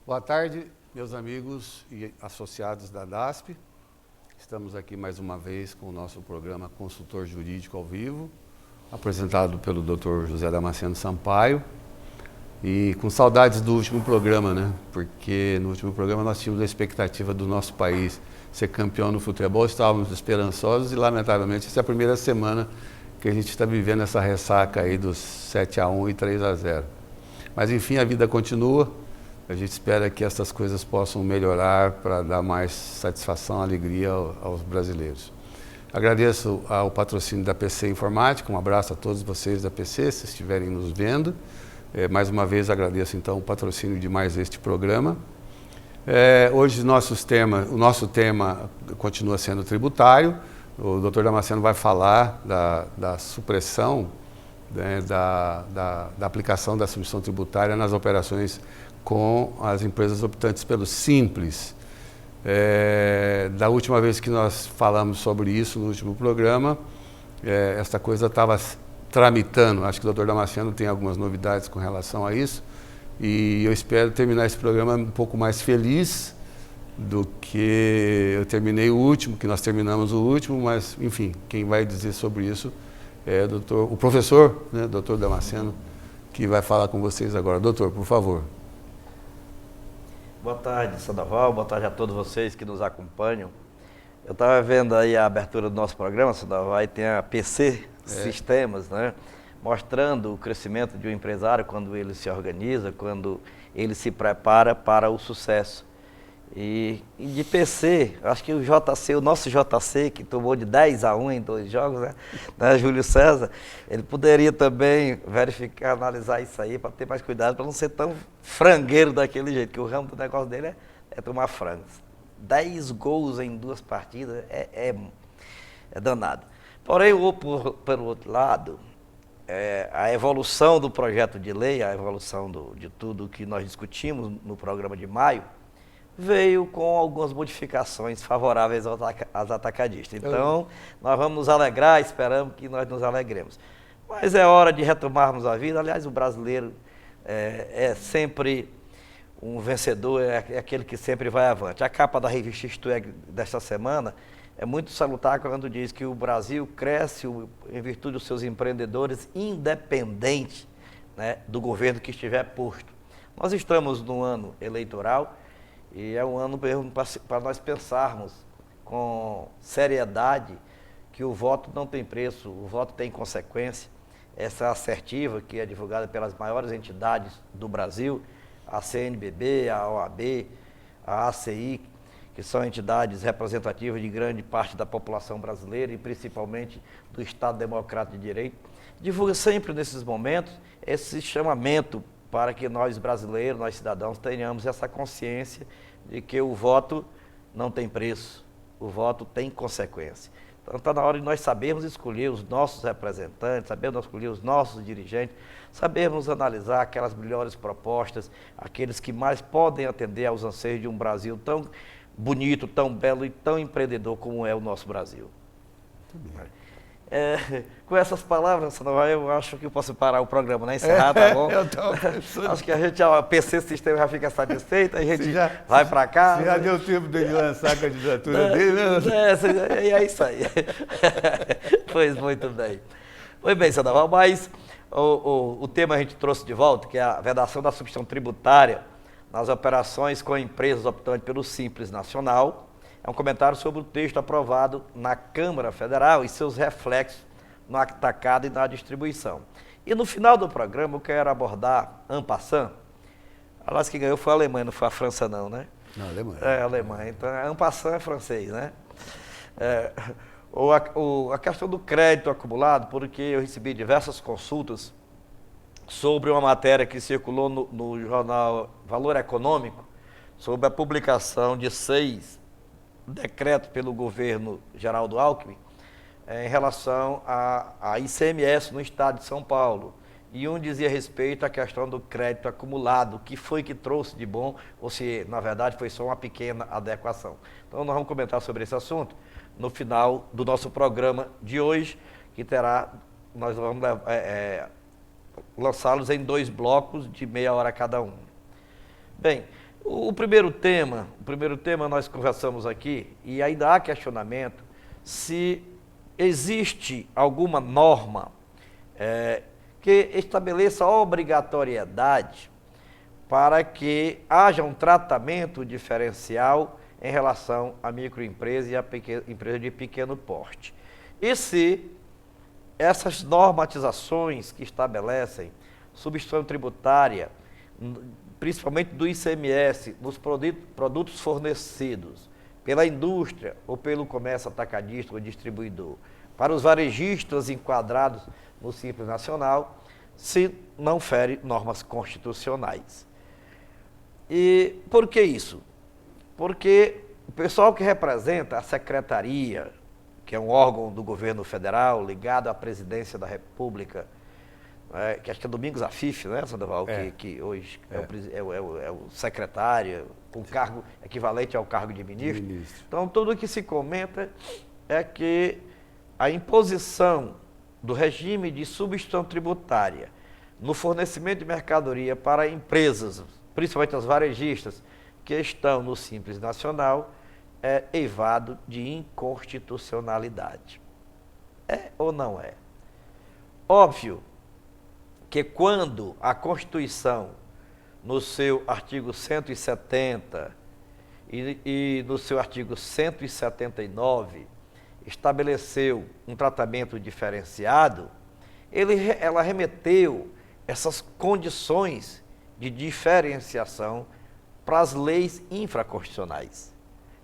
Boa tarde, meus amigos e associados da DASP. Estamos aqui mais uma vez com o nosso programa Consultor Jurídico ao Vivo, apresentado pelo Dr. José Damasceno Sampaio. E com saudades do último programa, né? Porque no último programa nós tínhamos a expectativa do nosso país ser campeão no futebol, estávamos esperançosos e, lamentavelmente, essa é a primeira semana que a gente está vivendo essa ressaca aí dos 7-1 e 3-0. Mas, enfim, a vida continua. A gente espera que essas coisas possam melhorar para dar mais satisfação, alegria aos brasileiros. Agradeço ao patrocínio da PC Informática, um abraço a todos vocês da PC, se estiverem nos vendo. Mais uma vez agradeço então o patrocínio de mais este programa. Hoje o nosso tema continua sendo tributário. O Dr. Damasceno vai falar da supressão, né, da aplicação da submissão tributária nas operações com as empresas optantes pelo Simples. Da última vez que nós falamos sobre isso no último programa, esta coisa estava tramitando. Acho que o Dr. Damasceno tem algumas novidades com relação a isso e eu espero terminar esse programa um pouco mais feliz do que eu terminei o último, que nós terminamos o último, mas enfim, quem vai dizer sobre isso é o professor, né, Dr. Damasceno, que vai falar com vocês agora. Doutor, por favor. Boa tarde, Sandoval. Boa tarde a todos vocês que nos acompanham. Eu estava vendo aí a abertura do nosso programa, Sandoval, e tem a PC Sistemas, né? Mostrando o crescimento de um empresário quando ele se organiza, quando ele se prepara para o sucesso. E de PC, acho que o nosso JC, que tomou de 10-1 em 2 jogos, né, Júlio César, ele poderia também verificar, analisar isso aí, para ter mais cuidado, para não ser tão frangueiro daquele jeito, que o ramo do negócio dele é tomar frangos. 10 gols em 2 partidas é danado. Porém, pelo outro lado, a evolução do projeto de lei, a evolução de tudo que nós discutimos no programa de maio, veio com algumas modificações favoráveis aos atacadistas. Então, nós vamos nos alegrar, esperamos que nós nos alegremos. Mas é hora de retomarmos a vida. Aliás, o brasileiro é sempre um vencedor, é aquele que sempre vai avante. A capa da revista Isto É desta semana é muito salutar quando diz que o Brasil cresce em virtude dos seus empreendedores, independente, né, do governo que estiver posto. Nós estamos no ano eleitoral e é um ano mesmo para nós pensarmos com seriedade que o voto não tem preço, o voto tem consequência. Essa assertiva que é divulgada pelas maiores entidades do Brasil, a CNBB, a OAB, a ACI, que são entidades representativas de grande parte da população brasileira e principalmente do Estado Democrático de Direito, divulga sempre nesses momentos esse chamamento para que nós brasileiros, nós cidadãos, tenhamos essa consciência de que o voto não tem preço, o voto tem consequência. Então está na hora de nós sabermos escolher os nossos representantes, sabermos escolher os nossos dirigentes, sabermos analisar aquelas melhores propostas, aqueles que mais podem atender aos anseios de um Brasil tão bonito, tão belo e tão empreendedor como é o nosso Brasil. Com essas palavras, eu acho que eu posso parar o programa, né? Encerrar, tá bom? Acho que a PC Sistema já fica satisfeita, a gente vai para casa. Já deu tempo dele lançar a candidatura dele, né? É isso aí. Pois muito bem. Pois bem, Sandoval, mas o tema a gente trouxe de volta, que é a vedação da substituição tributária nas operações com empresas optantes pelo Simples Nacional. É um comentário sobre o texto aprovado na Câmara Federal e seus reflexos no atacado e na distribuição. E no final do programa eu quero abordar, en passant, aliás, que ganhou foi a Alemanha, não foi a França não, né? Não, a Alemanha. É, a Alemanha. Então, en passant é francês, né? A questão do crédito acumulado, porque eu recebi diversas consultas sobre uma matéria que circulou no jornal Valor Econômico, sobre a publicação de 6 decretos pelo governo Geraldo Alckmin em relação a ICMS no estado de São Paulo. E um dizia respeito à questão do crédito acumulado, o que foi que trouxe de bom, ou se, na verdade, foi só uma pequena adequação. Então, nós vamos comentar sobre esse assunto no final do nosso programa de hoje, que nós vamos lançá-los em 2 blocos de meia hora cada um. Bem, o primeiro tema nós conversamos aqui, e ainda há questionamento se existe alguma norma que estabeleça obrigatoriedade para que haja um tratamento diferencial em relação à microempresa e à empresa de pequeno porte. E se essas normatizações que estabelecem substituição tributária, principalmente do ICMS, nos produtos fornecidos pela indústria ou pelo comércio atacadista ou distribuidor, para os varejistas enquadrados no Simples Nacional, se não fere normas constitucionais. E por que isso? Porque o pessoal que representa a Secretaria, que é um órgão do governo federal ligado à Presidência da República, que acho que é Domingos Afif, né, Sandoval? Que hoje é o secretário, com cargo equivalente ao cargo de ministro. Então, tudo o que se comenta é que a imposição do regime de substituição tributária no fornecimento de mercadoria para empresas, principalmente as varejistas, que estão no Simples Nacional, é eivado de inconstitucionalidade. É ou não é? Óbvio que quando a Constituição, no seu artigo 170 e no seu artigo 179, estabeleceu um tratamento diferenciado, ela remeteu essas condições de diferenciação para as leis infraconstitucionais.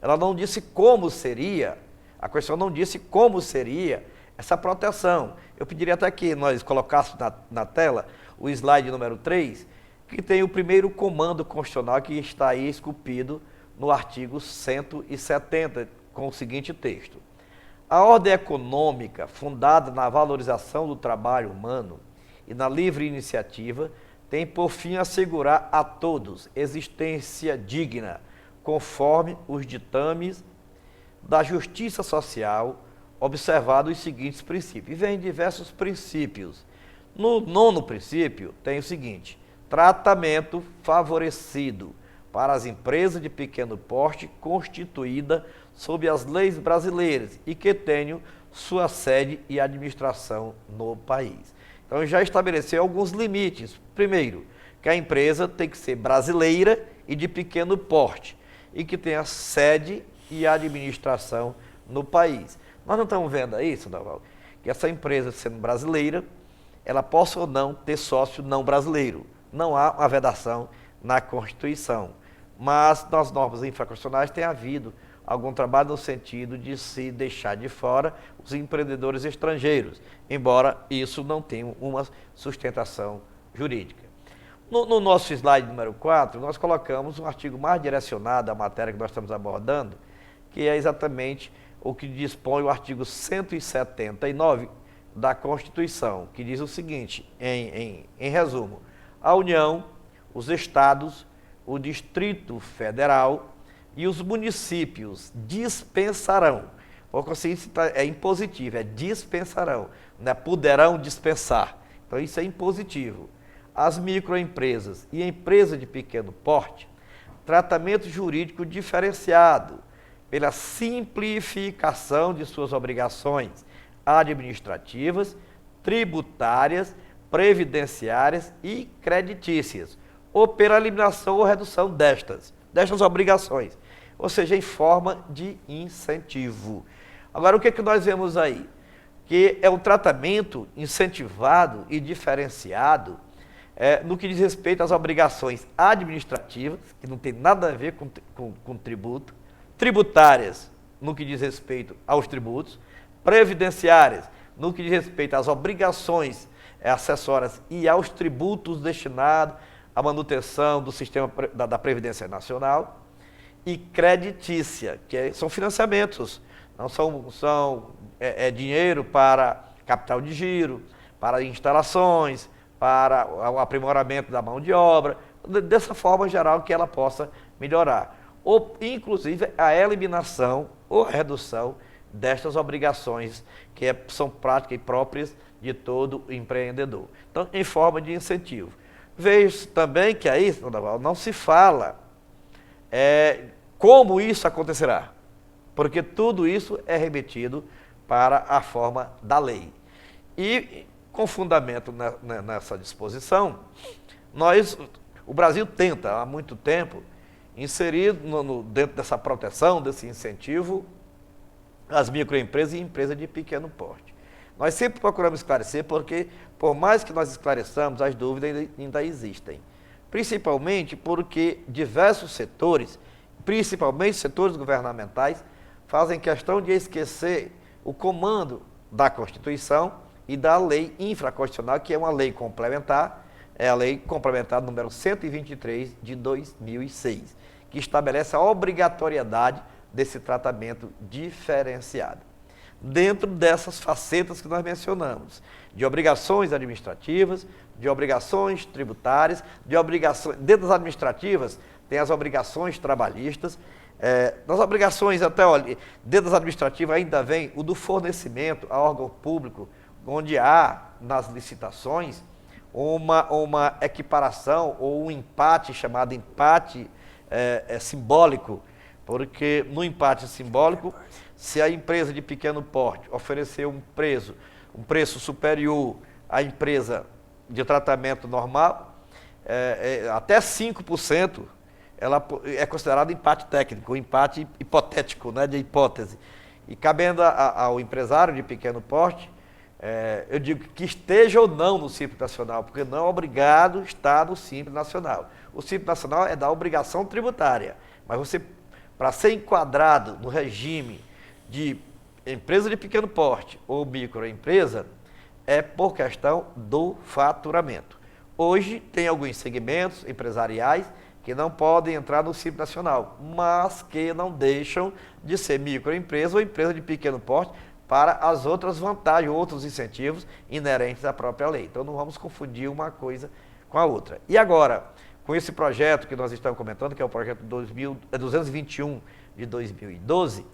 Ela não disse como seria, a Constituição não disse como seria essa proteção. Eu pediria até que nós colocássemos na tela o slide número 3, que tem o primeiro comando constitucional que está aí esculpido no artigo 170, com o seguinte texto: a ordem econômica fundada na valorização do trabalho humano e na livre iniciativa tem por fim assegurar a todos existência digna, conforme os ditames da justiça social, observado os seguintes princípios. E vem diversos princípios. No 9º princípio tem o seguinte: tratamento favorecido para as empresas de pequeno porte constituída sob as leis brasileiras e que tenham sua sede e administração no país. Então já estabeleceu alguns limites. Primeiro, que a empresa tem que ser brasileira e de pequeno porte e que tenha sede e administração no país. Nós não estamos vendo aí, Sandoval, que essa empresa, sendo brasileira, ela possa ou não ter sócio não brasileiro. Não há uma vedação na Constituição, mas nas normas infraconstitucionais tem havido algum trabalho no sentido de se deixar de fora os empreendedores estrangeiros, embora isso não tenha uma sustentação jurídica. No nosso slide número 4, nós colocamos um artigo mais direcionado à matéria que nós estamos abordando, que é exatamente o que dispõe o artigo 179 da Constituição, que diz o seguinte, em resumo: a União, os Estados, o Distrito Federal e os municípios dispensarão, porque assim é impositivo, é dispensarão, não é poderão dispensar, então isso é impositivo. As microempresas e empresas de pequeno porte, tratamento jurídico diferenciado pela simplificação de suas obrigações administrativas, tributárias, previdenciárias e creditícias, ou pela eliminação ou redução destas obrigações, ou seja, em forma de incentivo. Agora, o que nós vemos aí? Que é um tratamento incentivado e diferenciado no que diz respeito às obrigações administrativas, que não tem nada a ver com tributo, tributárias, no que diz respeito aos tributos, previdenciárias, no que diz respeito às obrigações acessórias e aos tributos destinados à manutenção do sistema da Previdência Nacional, e creditícia, que são financiamentos, não são dinheiro para capital de giro, para instalações, para o aprimoramento da mão de obra, dessa forma geral que ela possa melhorar. Ou, inclusive, a eliminação ou redução destas obrigações que são práticas e próprias de todo empreendedor. Então, em forma de incentivo. Vejo também que aí, não se fala como isso acontecerá, porque tudo isso é remetido para a forma da lei. E, com fundamento nessa disposição, o Brasil tenta, há muito tempo, inserir dentro dessa proteção, desse incentivo, as microempresas e empresas de pequeno porte. Nós sempre procuramos esclarecer, porque, por mais que nós esclareçamos, as dúvidas ainda existem. Principalmente porque diversos setores, principalmente setores governamentais, fazem questão de esquecer o comando da Constituição e da lei infraconstitucional, que é uma lei complementar, é a lei complementar número 123 de 2006, que estabelece a obrigatoriedade desse tratamento diferenciado. Dentro dessas facetas que nós mencionamos, de obrigações administrativas, de obrigações tributárias, de obrigações, dentro das administrativas, tem as obrigações trabalhistas, nas obrigações dentro das administrativas ainda vem o do fornecimento a órgão público, onde há, nas licitações, uma equiparação ou um empate, chamado empate simbólico, porque no empate simbólico, se a empresa de pequeno porte oferecer um preço superior à empresa de tratamento normal, até 5%, ela é considerado empate técnico, empate hipotético, né, de hipótese. E cabendo ao empresário de pequeno porte, eu digo que esteja ou não no Simples Nacional, porque não é obrigado estar no Simples Nacional. O Simples Nacional é da obrigação tributária, mas você, para ser enquadrado no regime de empresa de pequeno porte ou microempresa, é por questão do faturamento. Hoje tem alguns segmentos empresariais que não podem entrar no Simples Nacional, mas que não deixam de ser microempresa ou empresa de pequeno porte para as outras vantagens, outros incentivos inerentes à própria lei. Então não vamos confundir uma coisa com a outra. E agora, com esse projeto que nós estamos comentando, que é o projeto 221 de 2012,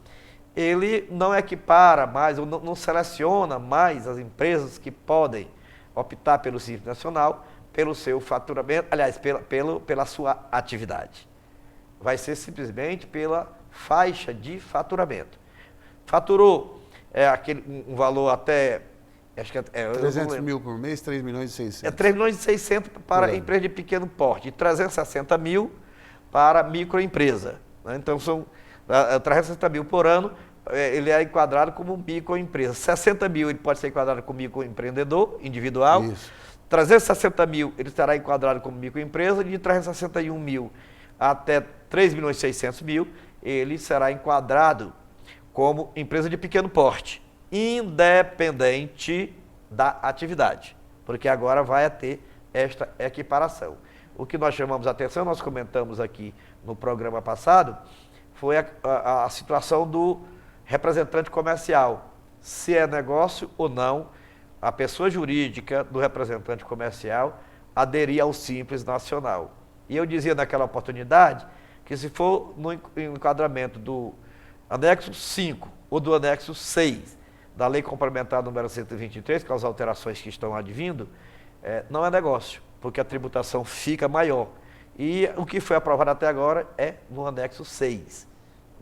ele não equipara mais, ou não seleciona mais as empresas que podem optar pelo Simples Nacional, pelo seu faturamento, aliás, pela sua atividade. Vai ser simplesmente pela faixa de faturamento. Faturou um valor até... Acho que 300 mil por mês, 3 milhões e 600. 3 milhões e 600 para empresa de pequeno porte, e 360 mil para microempresa. Né? Então, são 360 mil por ano, ele é enquadrado como microempresa. 60 mil ele pode ser enquadrado como microempreendedor individual. Isso. 360 mil ele estará enquadrado como microempresa, e de 361 mil até 3 milhões e 600 mil, ele será enquadrado como empresa de pequeno porte, independente da atividade, porque agora vai ter esta equiparação. O que nós chamamos a atenção, nós comentamos aqui no programa passado, foi a situação do representante comercial, se é negócio ou não, a pessoa jurídica do representante comercial aderir ao Simples Nacional. E eu dizia naquela oportunidade que se for no enquadramento do anexo 5 ou do anexo 6 da Lei Complementar número 123, com as alterações que estão advindo, não é negócio, porque a tributação fica maior. E o que foi aprovado até agora é no anexo 6.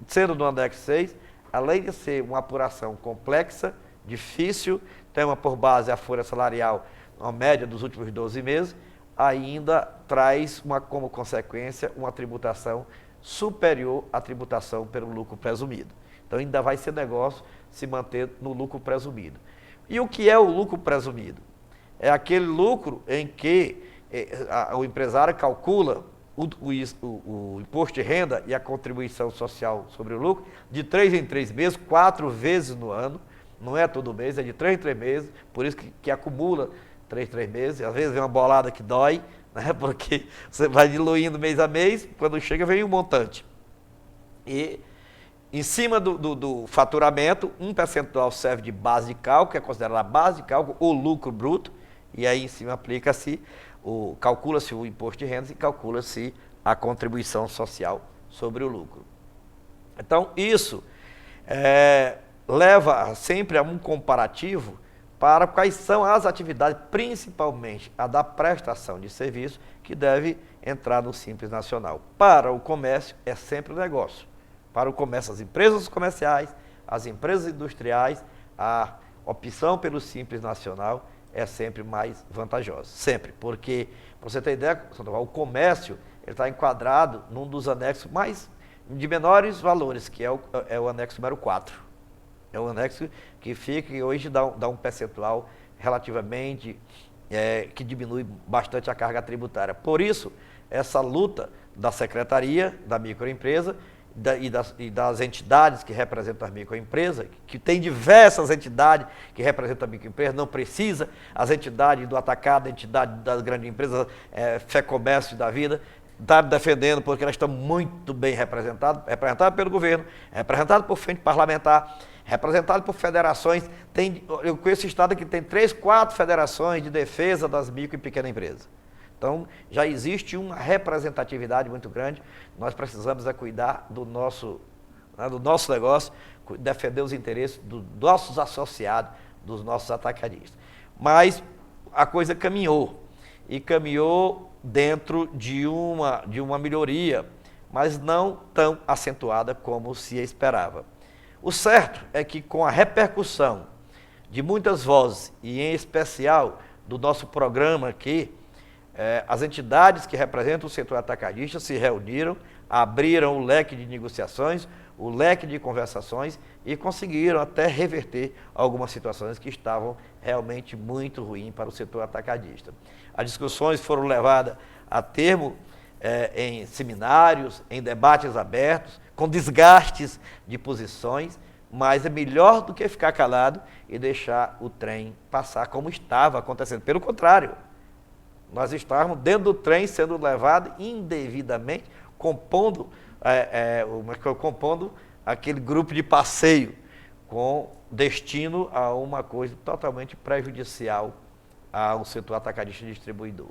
Sendo no anexo 6, além de ser uma apuração complexa, difícil, tema por base a folha salarial, a média dos últimos 12 meses, ainda traz como consequência uma tributação superior à tributação pelo lucro presumido. Então ainda vai ser negócio se manter no lucro presumido. E o que é o lucro presumido? É aquele lucro em que o empresário calcula o imposto de renda e a contribuição social sobre o lucro de 3 em 3 meses, 4 vezes no ano. Não é todo mês, é de 3 em 3 meses, por isso que acumula 3 em 3 meses. Às vezes vem uma bolada que dói, né? Porque você vai diluindo mês a mês, quando chega vem um montante. E em cima do faturamento, 1 percentual serve de base de cálculo, que é considerada a base de cálculo, o lucro bruto, e aí em cima aplica-se, calcula-se o imposto de renda e calcula-se a contribuição social sobre o lucro. Então, isso leva sempre a um comparativo para quais são as atividades, principalmente a da prestação de serviço, que deve entrar no Simples Nacional. Para o comércio, é sempre negócio. Para o comércio, as empresas comerciais, as empresas industriais, a opção pelo Simples Nacional é sempre mais vantajosa. Sempre. Porque, para você ter ideia, o comércio está enquadrado num dos anexos de menores valores, que é o anexo número 4. É o anexo que fica e hoje dá um percentual relativamente que diminui bastante a carga tributária. Por isso, essa luta da Secretaria da Microempresa e das entidades que representam as microempresas, que tem diversas entidades que representam a microempresa, não precisa, as entidades do atacado, a entidade das grandes empresas, Fecomércio da vida, está defendendo porque elas estão muito bem representadas pelo governo, representadas por frente parlamentar, representado por federações. Eu conheço estado que tem 3, 4 federações de defesa das micro e pequenas empresas. Então, já existe uma representatividade muito grande. Nós precisamos cuidar do nosso negócio, defender os interesses dos nossos associados, dos nossos atacadistas. Mas a coisa caminhou, e caminhou dentro de uma melhoria, mas não tão acentuada como se esperava. O certo é que com a repercussão de muitas vozes, e em especial do nosso programa aqui, as entidades que representam o setor atacadista se reuniram, abriram o leque de negociações, o leque de conversações e conseguiram até reverter algumas situações que estavam realmente muito ruins para o setor atacadista. As discussões foram levadas a termo em seminários, em debates abertos, com desgastes de posições, mas é melhor do que ficar calado e deixar o trem passar como estava acontecendo. Pelo contrário, nós estávamos dentro do trem sendo levado indevidamente, compondo aquele grupo de passeio com destino a uma coisa totalmente prejudicial ao setor atacadista e distribuidor.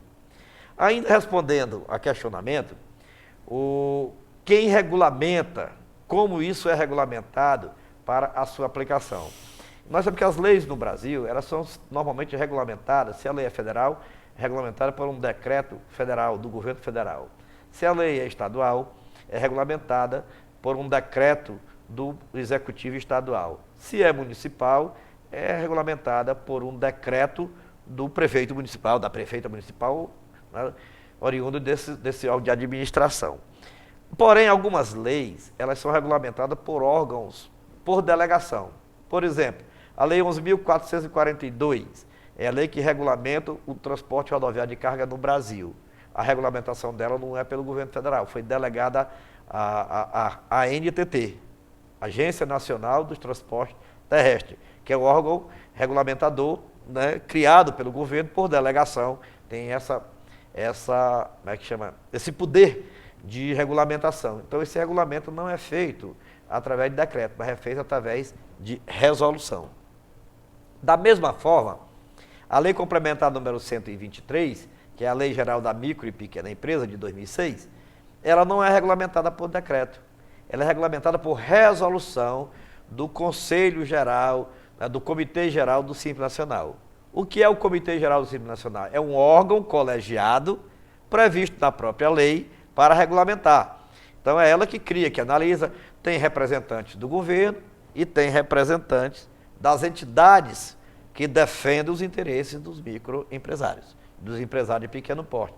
Ainda respondendo a questionamento, quem regulamenta, como isso é regulamentado para a sua aplicação? Nós sabemos que as leis no Brasil, elas são normalmente regulamentadas, se a lei é federal, é regulamentada por um decreto federal, do governo federal. Se a lei é estadual, é regulamentada por um decreto do executivo estadual. Se é municipal, é regulamentada por um decreto do prefeito municipal, da prefeita municipal, né, oriundo desse órgão de administração. Porém, algumas leis, elas são regulamentadas por órgãos, por delegação. Por exemplo, a Lei 11.442 é a lei que regulamenta o transporte rodoviário de carga no Brasil. A regulamentação dela não é pelo governo federal, foi delegada à ANTT, Agência Nacional dos Transportes Terrestres, que é o órgão regulamentador, né, criado pelo governo por delegação, tem como é que chama? Esse poder de regulamentação. Então, esse regulamento não é feito através de decreto, mas é feito através de resolução. Da mesma forma, a Lei Complementar número 123, que é a Lei Geral da Micro e Pequena Empresa de 2006, ela não é regulamentada por decreto. Ela é regulamentada por resolução do Conselho Geral, né, do Comitê Geral do Simples Nacional. O que é o Comitê Geral do Simples Nacional? É um órgão colegiado previsto na própria lei para regulamentar. Então é ela que cria, que analisa, tem representantes do governo e tem representantes das entidades que defendem os interesses dos microempresários, dos empresários de pequeno porte.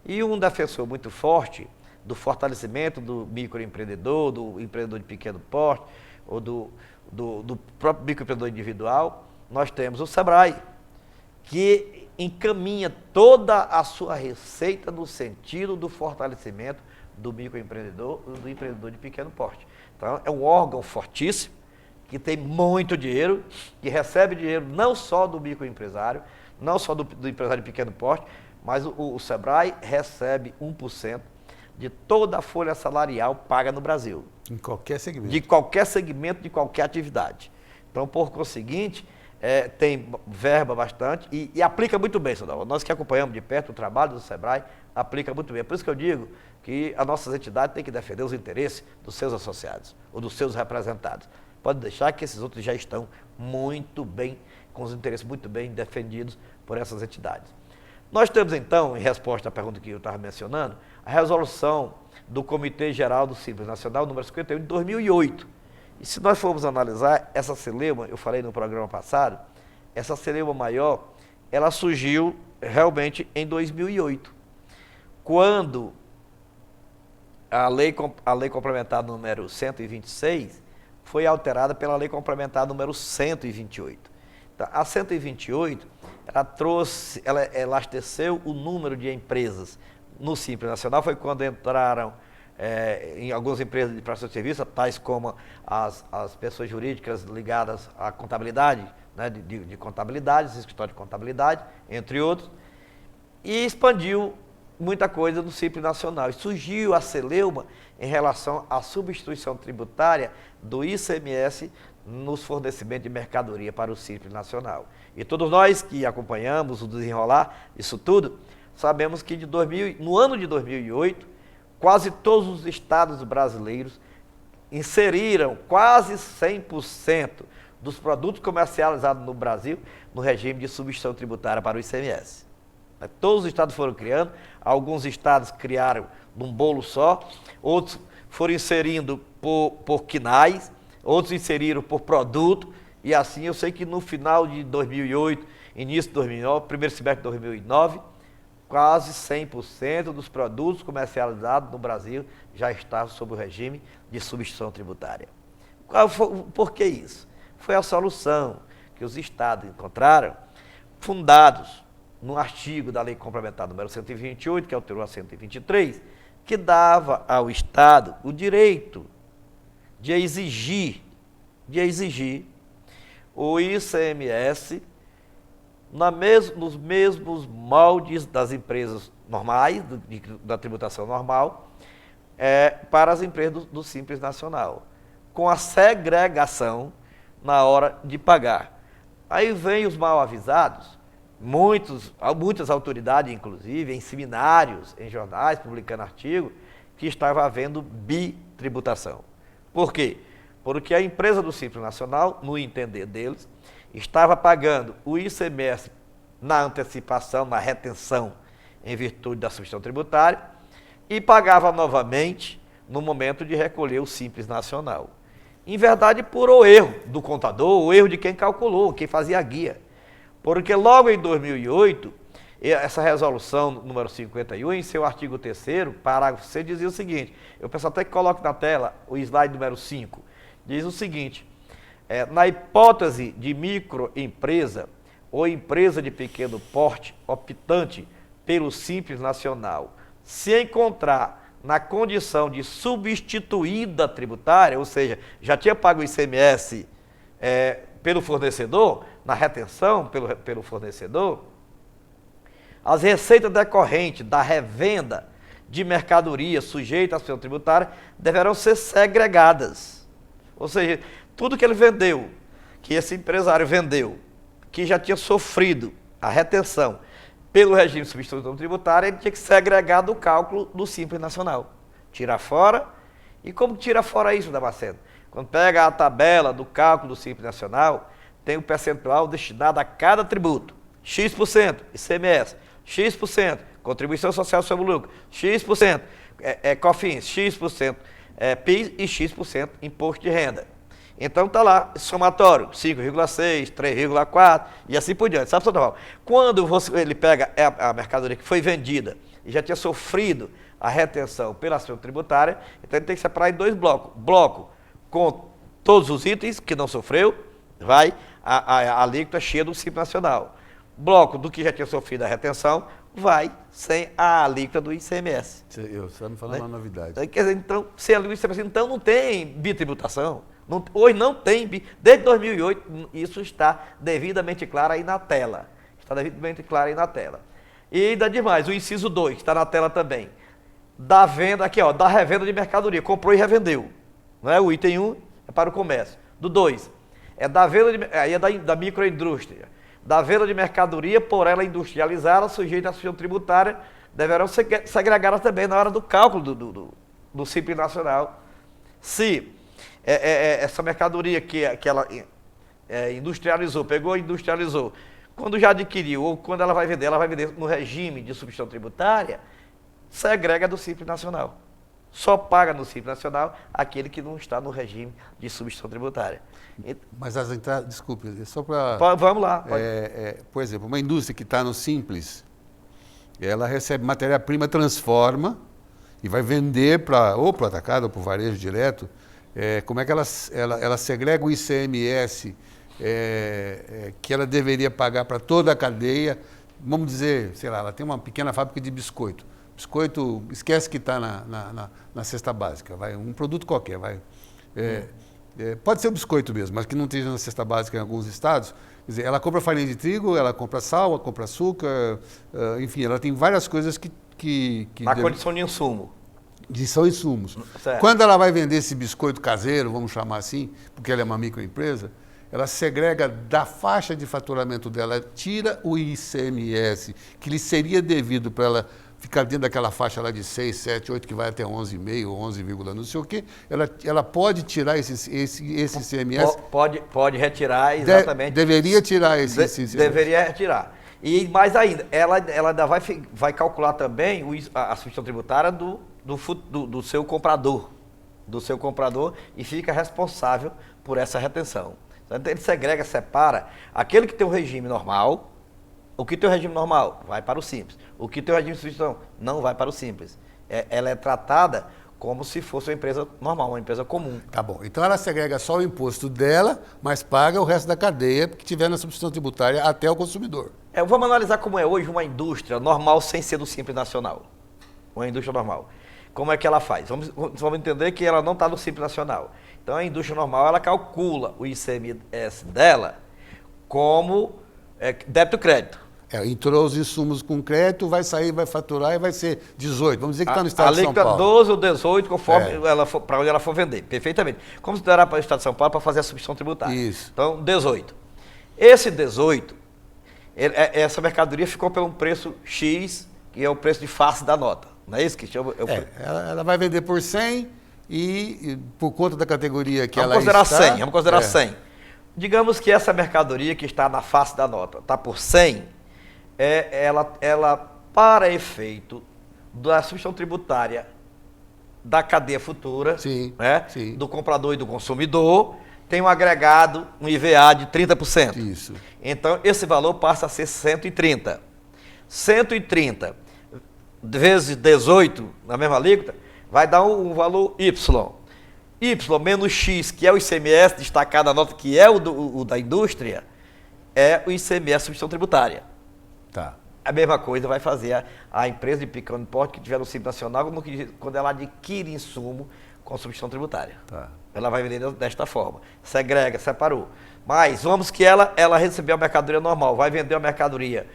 E um defensor muito forte do fortalecimento do microempreendedor, do empreendedor de pequeno porte, ou do próprio microempreendedor individual, nós temos o SEBRAE, que encaminha toda a sua receita no sentido do fortalecimento do microempreendedor e do empreendedor de pequeno porte. Então, é um órgão fortíssimo, que tem muito dinheiro, que recebe dinheiro não só do microempresário, não só do empresário de pequeno porte, mas o SEBRAE recebe 1% de toda a folha salarial paga no Brasil. Em qualquer segmento. De qualquer segmento, de qualquer atividade. Então, por conseguinte, tem verba bastante e aplica muito bem, Sandro. Nós que acompanhamos de perto o trabalho do SEBRAE, aplica muito bem. É por isso que eu digo que as nossas entidades têm que defender os interesses dos seus associados ou dos seus representados. Pode deixar que esses outros já estão muito bem, com os interesses muito bem defendidos por essas entidades. Nós temos então, em resposta à pergunta que eu estava mencionando, a resolução do Comitê Geral do Simples Nacional, número 51, de 2008. E se nós formos analisar, essa celeuma, eu falei no programa passado, essa celeuma maior, ela surgiu realmente em 2008, quando a lei complementar número 126 foi alterada pela lei complementar número 128. Então, a 128, ela elasteceu o número de empresas no Simples Nacional, foi quando entraram em algumas empresas de prestação de serviço, tais como as pessoas jurídicas ligadas à contabilidade, né, de contabilidade, escritório de contabilidade, entre outros, e expandiu muita coisa no Simples Nacional. E surgiu a celeuma em relação à substituição tributária do ICMS nos fornecimentos de mercadoria para o Simples Nacional. E todos nós que acompanhamos o desenrolar disso tudo, sabemos que no ano de 2008, quase todos os estados brasileiros inseriram quase 100% dos produtos comercializados no Brasil no regime de substituição tributária para o ICMS. Todos os estados foram criando, alguns estados criaram num bolo só, outros foram inserindo por quinais, outros inseriram por produto, e assim eu sei que no final de 2008, início de 2009, primeiro semestre de 2009, quase 100% dos produtos comercializados no Brasil já estavam sob o regime de substituição tributária. Por que isso? Foi a solução que os estados encontraram, fundados no artigo da Lei Complementar número 128, que alterou a 123, que dava ao Estado o direito de exigir o ICMS nos mesmos moldes das empresas normais, da tributação normal, para as empresas do Simples Nacional, com a segregação na hora de pagar. Aí vem os mal avisados, muitas autoridades, inclusive, em seminários, em jornais, publicando artigos, que estava havendo bitributação. Por quê? Porque a empresa do Simples Nacional, no entender deles, estava pagando o ICMS na antecipação, na retenção, em virtude da substituição tributária, e pagava novamente no momento de recolher o Simples Nacional. Em verdade, por o erro do contador, o erro de quem calculou, quem fazia a guia. Porque logo em 2008, essa resolução número 51, em seu artigo 3º, parágrafo C, dizia o seguinte, eu peço até que coloque na tela o slide número 5, diz o seguinte, na hipótese de microempresa ou empresa de pequeno porte optante pelo Simples Nacional, se encontrar na condição de substituída tributária, ou seja, já tinha pago o ICMS pelo fornecedor, na retenção pelo fornecedor, as receitas decorrentes da revenda de mercadoria sujeita à substituição tributária deverão ser segregadas. Ou seja, tudo que ele vendeu, que esse empresário vendeu, que já tinha sofrido a retenção pelo regime de substituição tributária, ele tinha que segregar do cálculo do Simples Nacional. Tirar fora. E como tira fora isso, Damasceno? Quando pega a tabela do cálculo do Simples Nacional, tem o percentual destinado a cada tributo. X% ICMS, X% Contribuição Social sobre o Lucro, X% COFINS, X% PIS e X% Imposto de Renda. Então está lá, somatório, 5,6, 3,4 e assim por diante. Sabe, Sandoval? Quando ele pega a mercadoria que foi vendida e já tinha sofrido a retenção pela ação tributária, então ele tem que separar em dois blocos. Bloco com todos os itens que não sofreu, vai a alíquota cheia do Simples Nacional. Bloco do que já tinha sofrido a retenção, vai sem a alíquota do ICMS. Você está me falando uma novidade. Quer dizer, então, sem a alíquota do ICMS, então não tem bitributação. Hoje não tem, desde 2008, isso está devidamente claro aí na tela. Está devidamente claro aí na tela. E ainda demais, o inciso 2, que está na tela também, da venda, aqui ó, da revenda de mercadoria, comprou e revendeu. Não é? O item 1 é para o comércio. Do 2, é da venda aí é da microindústria. Da venda de mercadoria por ela industrializada, sujeita à substituição tributária, deverão ser segregadas também na hora do cálculo do Simples Nacional. Se essa mercadoria que ela industrializou, pegou e industrializou, quando já adquiriu ou quando ela vai vender no regime de substituição tributária, segrega do Simples Nacional. Só paga no Simples Nacional aquele que não está no regime de substituição tributária. Mas as entradas, desculpe, só para... Vamos lá. Por exemplo, uma indústria que está no Simples, ela recebe matéria-prima, transforma e vai vender ou para o atacado ou para o varejo direto. Como é que ela segrega o ICMS que ela deveria pagar para toda a cadeia? Vamos dizer, sei lá, ela tem uma pequena fábrica de biscoito. Biscoito, esquece que está na cesta básica, vai, um produto qualquer, vai. Pode ser o biscoito mesmo, mas que não esteja na cesta básica em alguns estados. Quer dizer, ela compra farinha de trigo, ela compra sal, ela compra açúcar, enfim, ela tem várias coisas que na condição de insumo. São insumos. Certo. Quando ela vai vender esse biscoito caseiro, vamos chamar assim, porque ela é uma microempresa, ela segrega da faixa de faturamento dela, tira o ICMS, que lhe seria devido para ela ficar dentro daquela faixa lá de 6, 7, 8, que vai até 11,5, 11, não sei o quê, ela pode tirar esse ICMS? Pode retirar, exatamente. Deveria tirar esse ICMS. Deveria retirar. E mais ainda, ela ainda vai calcular também a substituição tributária do seu comprador. Do seu comprador e fica responsável por essa retenção. Então ele segrega, separa aquele que tem o regime normal. O que tem o regime normal vai para o Simples. O que tem o regime de substituição não vai para o Simples. Ela é tratada como se fosse uma empresa normal, uma empresa comum. Tá bom. Então ela segrega só o imposto dela, mas paga o resto da cadeia que tiver na substituição tributária até o consumidor. Vamos analisar como é hoje uma indústria normal sem ser do Simples Nacional. Uma indústria normal. Como é que ela faz? Vamos entender que ela não está no Simples Nacional. Então a indústria normal, ela calcula o ICMS dela como débito e crédito. Entrou os insumos com crédito, vai sair, vai faturar e vai ser 18. Vamos dizer que está no estado de São alíquota Paulo. 12 ou 18, conforme para onde ela for vender. Perfeitamente. Como se dará para o estado de São Paulo para fazer a substituição tributária. Isso. Então, 18. Esse 18, essa mercadoria ficou pelo preço X, que é o preço de face da nota. Não é isso que chama? Ela vai vender por 100 e por conta da categoria que ela está... Vamos considerar 100. Digamos que essa mercadoria que está na face da nota está por 100, ela, para efeito da substituição tributária da cadeia futura, sim, né, sim. do comprador e do consumidor, tem um agregado, um IVA de 30%. Isso. Então, esse valor passa a ser 130. 130 vezes 18, na mesma alíquota, vai dar um valor Y. Y menos X, que é o ICMS destacado na nota, que é o da indústria, é o ICMS substituição tributária. Tá. A mesma coisa vai fazer a empresa de pequeno porte que tiver no Simples Nacional quando ela adquire insumo com substituição tributária. Tá. Ela vai vender desta forma. Segrega, separou. Mas vamos que ela recebeu a mercadoria normal, vai vender a mercadoria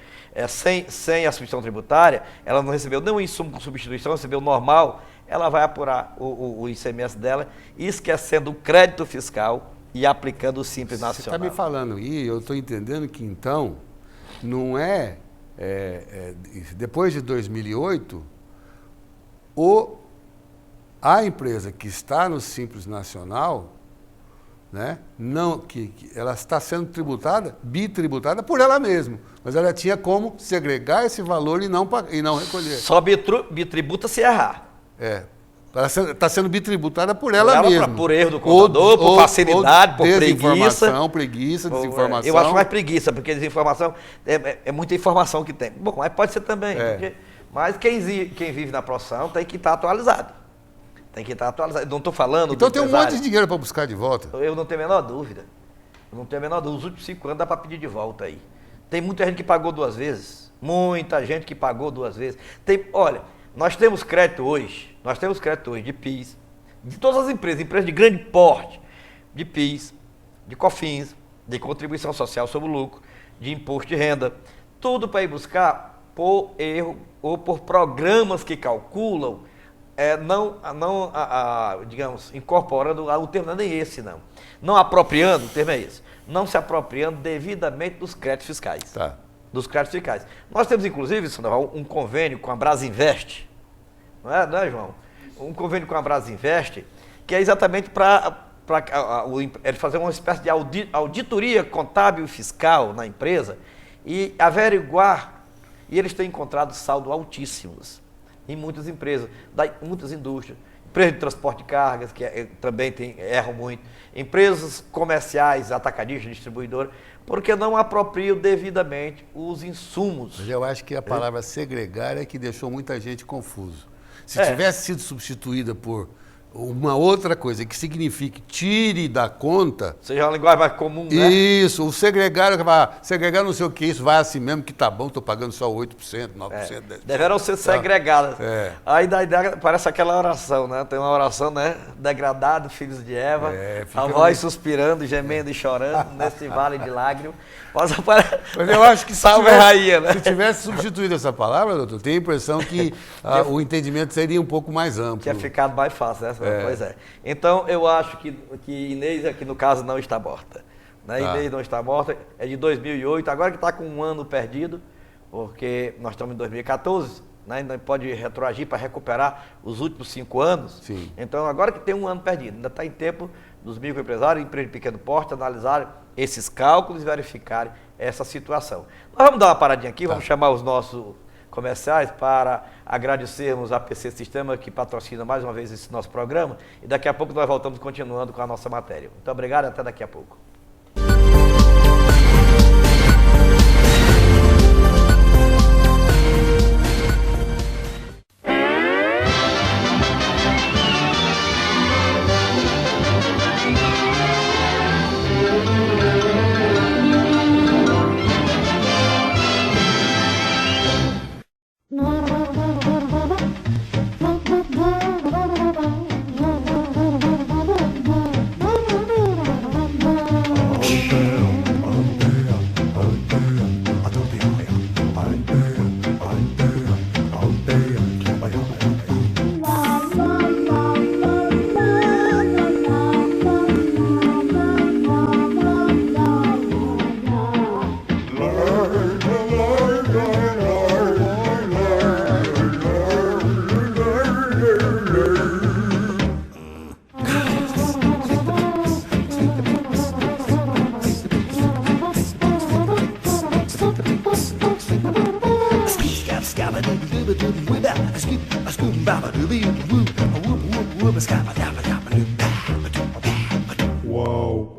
sem a substituição tributária, ela não recebeu nenhum insumo com substituição, recebeu normal, ela vai apurar o ICMS dela, esquecendo o crédito fiscal e aplicando o Simples Nacional. Você está me falando aí, eu estou entendendo que então não depois de 2008, a empresa que está no Simples Nacional, né, ela está sendo bitributada por ela mesma, mas ela tinha como segregar esse valor e não recolher. Só bitributa se errar. Ela está sendo bitributada por ela mesma. Por erro do contador, por facilidade, por preguiça, desinformação. Eu acho mais preguiça, porque desinformação é muita informação que tem. Bom, mas pode ser também. Mas quem vive na profissão tem que estar atualizado. Tem que estar atualizado. Eu não estou falando. Então tem um monte de dinheiro para buscar de volta. Eu não tenho a menor dúvida. Os últimos 5 anos dá para pedir de volta aí. Tem muita gente que pagou 2 vezes. Muita gente que pagou 2 vezes. Olha, nós temos crédito hoje de PIS, de todas as empresas de grande porte, de PIS, de COFINS, de contribuição social sobre o lucro, de imposto de renda, tudo para ir buscar por erro ou por programas que calculam, digamos, incorporando, o termo não é nem esse não apropriando, o termo é esse, não se apropriando devidamente dos créditos fiscais. Tá. Dos créditos fiscais. Nós temos, inclusive, Sandoval, um convênio com a Brasinvest, não é, João? Um convênio com a Brasinvest, que é exatamente para fazer uma espécie de auditoria contábil e fiscal na empresa e averiguar, e eles têm encontrado saldo altíssimos em muitas empresas, muitas indústrias, empresas de transporte de cargas, que também erram muito, empresas comerciais, atacadistas, distribuidoras, porque não apropriam devidamente os insumos. Mas eu acho que a palavra segregar é que deixou muita gente confuso. Se tivesse sido substituída por uma outra coisa que signifique tire da conta... Seja uma linguagem mais comum, né? Isso, o segregar não sei o que, isso vai assim mesmo que tá bom, estou pagando só 8%, 9%, 10%. Deverão ser segregadas. Aí parece aquela oração, né? Tem uma oração, né? Degradado, filhos de Eva, a voz suspirando, gemendo e chorando, nesse vale de lágrimas. Mas eu acho que salve rainha, né? Se tivesse substituído essa palavra, doutor, tenho a impressão que o entendimento seria um pouco mais amplo. Tinha ficado mais fácil, né? Pois é. Então, eu acho que Inês aqui, no caso, não está morta. Né? Inês não está morta, é de 2008, agora que está com 1 ano perdido, porque nós estamos em 2014, né? Ainda pode retroagir para recuperar os últimos 5 anos. Sim. Então, agora que tem 1 ano perdido, ainda está em tempo dos microempresários, empresas de pequeno porte, analisarem esses cálculos e verificarem essa situação. Nós vamos dar uma paradinha aqui, vamos chamar os nossos comerciais para agradecermos a PC Sistema que patrocina mais uma vez esse nosso programa e daqui a pouco nós voltamos continuando com a nossa matéria. Muito obrigado e até daqui a pouco. Uau!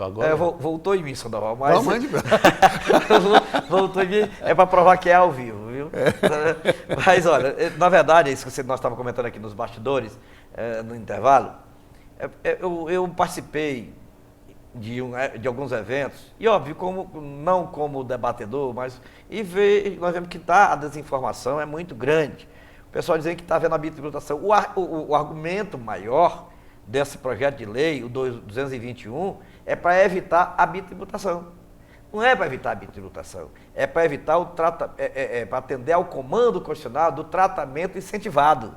Agora... voltou em mim, Sandoval, mas... Não, mande. Voltou em mim, é para provar que é ao vivo, viu? Mas olha, na verdade, isso que nós estávamos comentando aqui nos bastidores, no intervalo, eu participei de alguns eventos, e óbvio, não como debatedor, mas nós vemos que a desinformação é muito grande. O pessoal dizendo que está havendo a bitributação. O argumento maior desse projeto de lei, o 221, é para evitar a bitributação. Não é para evitar a bitributação, é para evitar para atender ao comando constitucional do tratamento incentivado,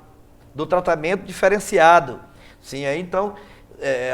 do tratamento diferenciado. Sim, então,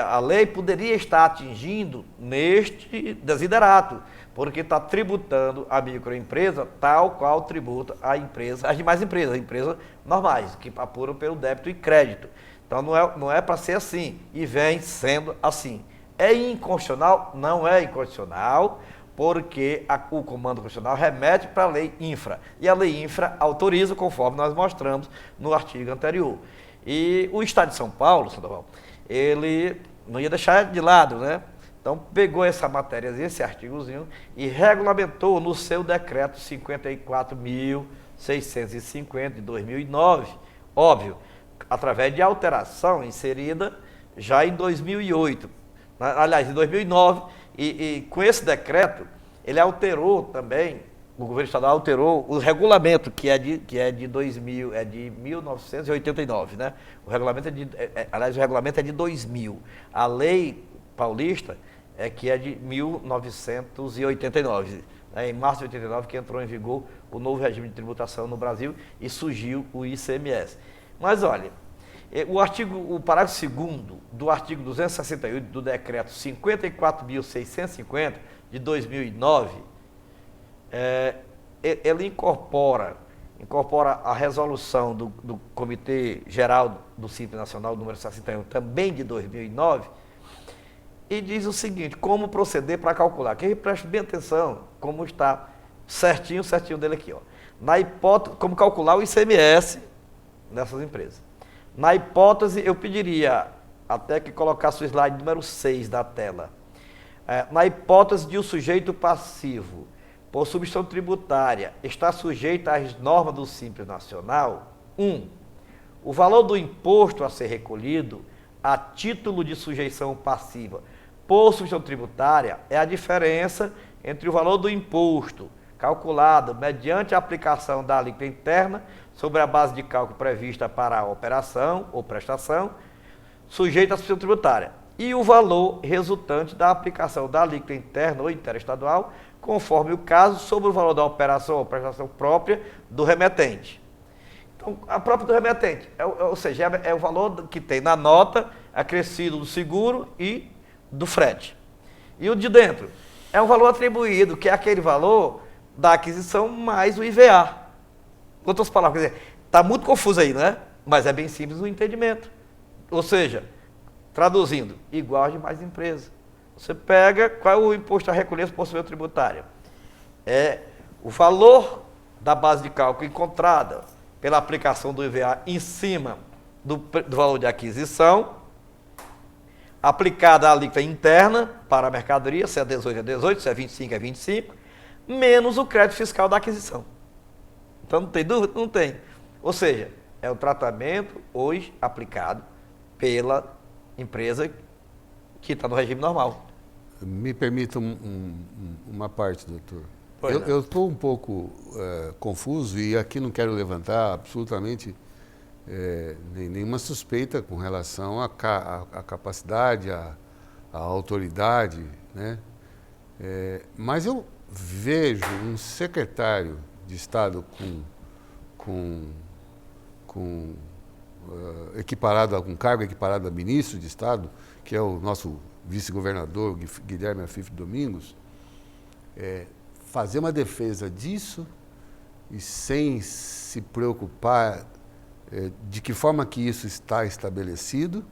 a lei poderia estar atingindo neste desiderato, porque está tributando a microempresa tal qual tributa as demais empresas normais, que apuram pelo débito e crédito. Então não é para ser assim, e vem sendo assim. É inconstitucional? Não é inconstitucional, porque o comando constitucional remete para a lei infra, e a lei infra autoriza, conforme nós mostramos no artigo anterior. E o Estado de São Paulo, Sandoval, ele não ia deixar de lado, né? Então pegou essa matéria, esse artigozinho, e regulamentou no seu decreto 54.650 de 2009, óbvio, através de alteração inserida já em 2008, aliás, em 2009, e com esse decreto, ele alterou também, o governo estadual alterou o regulamento, que é de 1989, né? O regulamento aliás, o regulamento é de 2000. A lei paulista que é de 1989. Em março de 89 que entrou em vigor o novo regime de tributação no Brasil e surgiu o ICMS. Mas olha, o parágrafo 2º do artigo 268 do decreto 54.650 de 2009, ele incorpora a resolução do Comitê Geral do Simples Nacional, número 61, também de 2009, e diz o seguinte: como proceder para calcular. Quem preste bem atenção, como está certinho dele aqui, ó. Na hipótese, como calcular o ICMS nessas empresas. Na hipótese, eu pediria até que colocasse o slide número 6 da tela. Na hipótese de o sujeito passivo, por substituição tributária, está sujeito às normas do Simples Nacional, 1. O valor do imposto a ser recolhido a título de sujeição passiva por substituição tributária é a diferença entre o valor do imposto calculado mediante a aplicação da alíquota interna sobre a base de cálculo prevista para a operação ou prestação sujeita à substituição tributária e o valor resultante da aplicação da alíquota interna ou interestadual, conforme o caso, sobre o valor da operação ou prestação própria do remetente. Então, a própria do remetente, ou seja, é o valor que tem na nota acrescido do seguro e do frete. E o de dentro? É um valor atribuído, que é aquele valor da aquisição mais o IVA. Com outras palavras, quer dizer, está muito confuso aí, né? Mas é bem simples o entendimento. Ou seja, traduzindo, igual de mais empresa. Você pega, qual é o imposto a recolher do possuidor tributário? É o valor da base de cálculo encontrada pela aplicação do IVA em cima do valor de aquisição, aplicada a alíquota interna para a mercadoria, se é 18 é 18, se é 25 é 25, menos o crédito fiscal da aquisição. Então não tem dúvida? Não tem. Ou seja, é o tratamento hoje aplicado pela empresa que está no regime normal. Me permita uma parte, doutor. Pois não. Eu estou um pouco confuso e aqui não quero levantar absolutamente nenhuma suspeita com relação à capacidade, à autoridade, né? Mas eu vejo um secretário de Estado equiparado com cargo equiparado a ministro de Estado, que é o nosso vice-governador Guilherme Afif Domingos, fazer uma defesa disso e sem se preocupar de que forma que isso está estabelecido,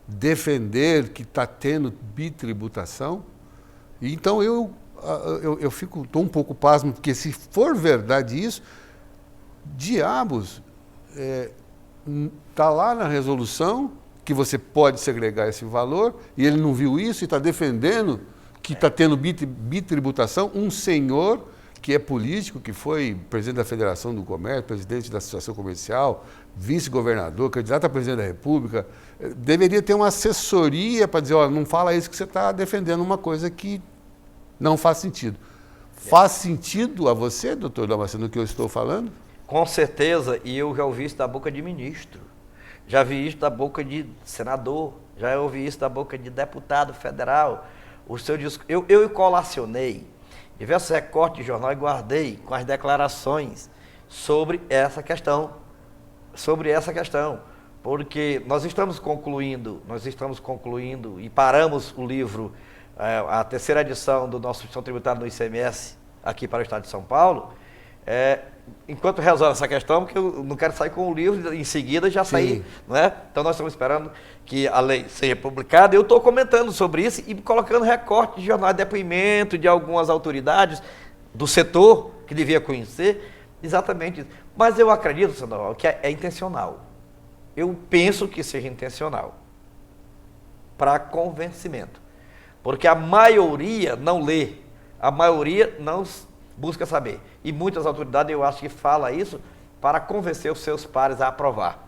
defender que está tendo bitributação. E então eu estou um pouco pasmo, porque se for verdade isso, diabos, está lá na resolução que você pode segregar esse valor, e ele não viu isso e está defendendo que está tendo bitributação, um senhor que é político, que foi presidente da Federação do Comércio, presidente da Associação Comercial, vice-governador, candidato a presidente da República, deveria ter uma assessoria para dizer, olha, não fala isso que você está defendendo uma coisa que não faz sentido. Faz sentido a você, doutor Damasceno, no que eu estou falando? Com certeza, e eu já ouvi isso da boca de ministro, já vi isso da boca de senador, já ouvi isso da boca de deputado federal. O seu discurso, eu colacionei diversos recortes de jornal e guardei com as declarações sobre essa questão, porque nós estamos concluindo e paramos o livro, a terceira edição do nosso Instituição Tributária no ICMS, aqui para o Estado de São Paulo, enquanto resolve essa questão, porque eu não quero sair com o livro em seguida já sair, não é? Então nós estamos esperando que a lei seja publicada. Eu estou comentando sobre isso e colocando recorte de jornal de depoimento de algumas autoridades do setor que devia conhecer exatamente isso. Mas eu acredito, Sandoval, que é intencional. Eu penso que seja intencional para convencimento, porque a maioria não lê, a maioria não busca saber. E muitas autoridades, eu acho que falam isso para convencer os seus pares a aprovar.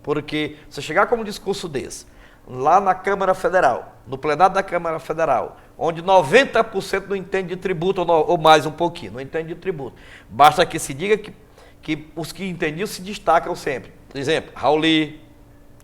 Porque se chegar com um discurso desse, lá na Câmara Federal, no plenário da Câmara Federal, onde 90% não entende de tributo, ou mais um pouquinho, não entende de tributo. Basta que se diga que os que entendiam se destacam sempre. Por exemplo, Rauli,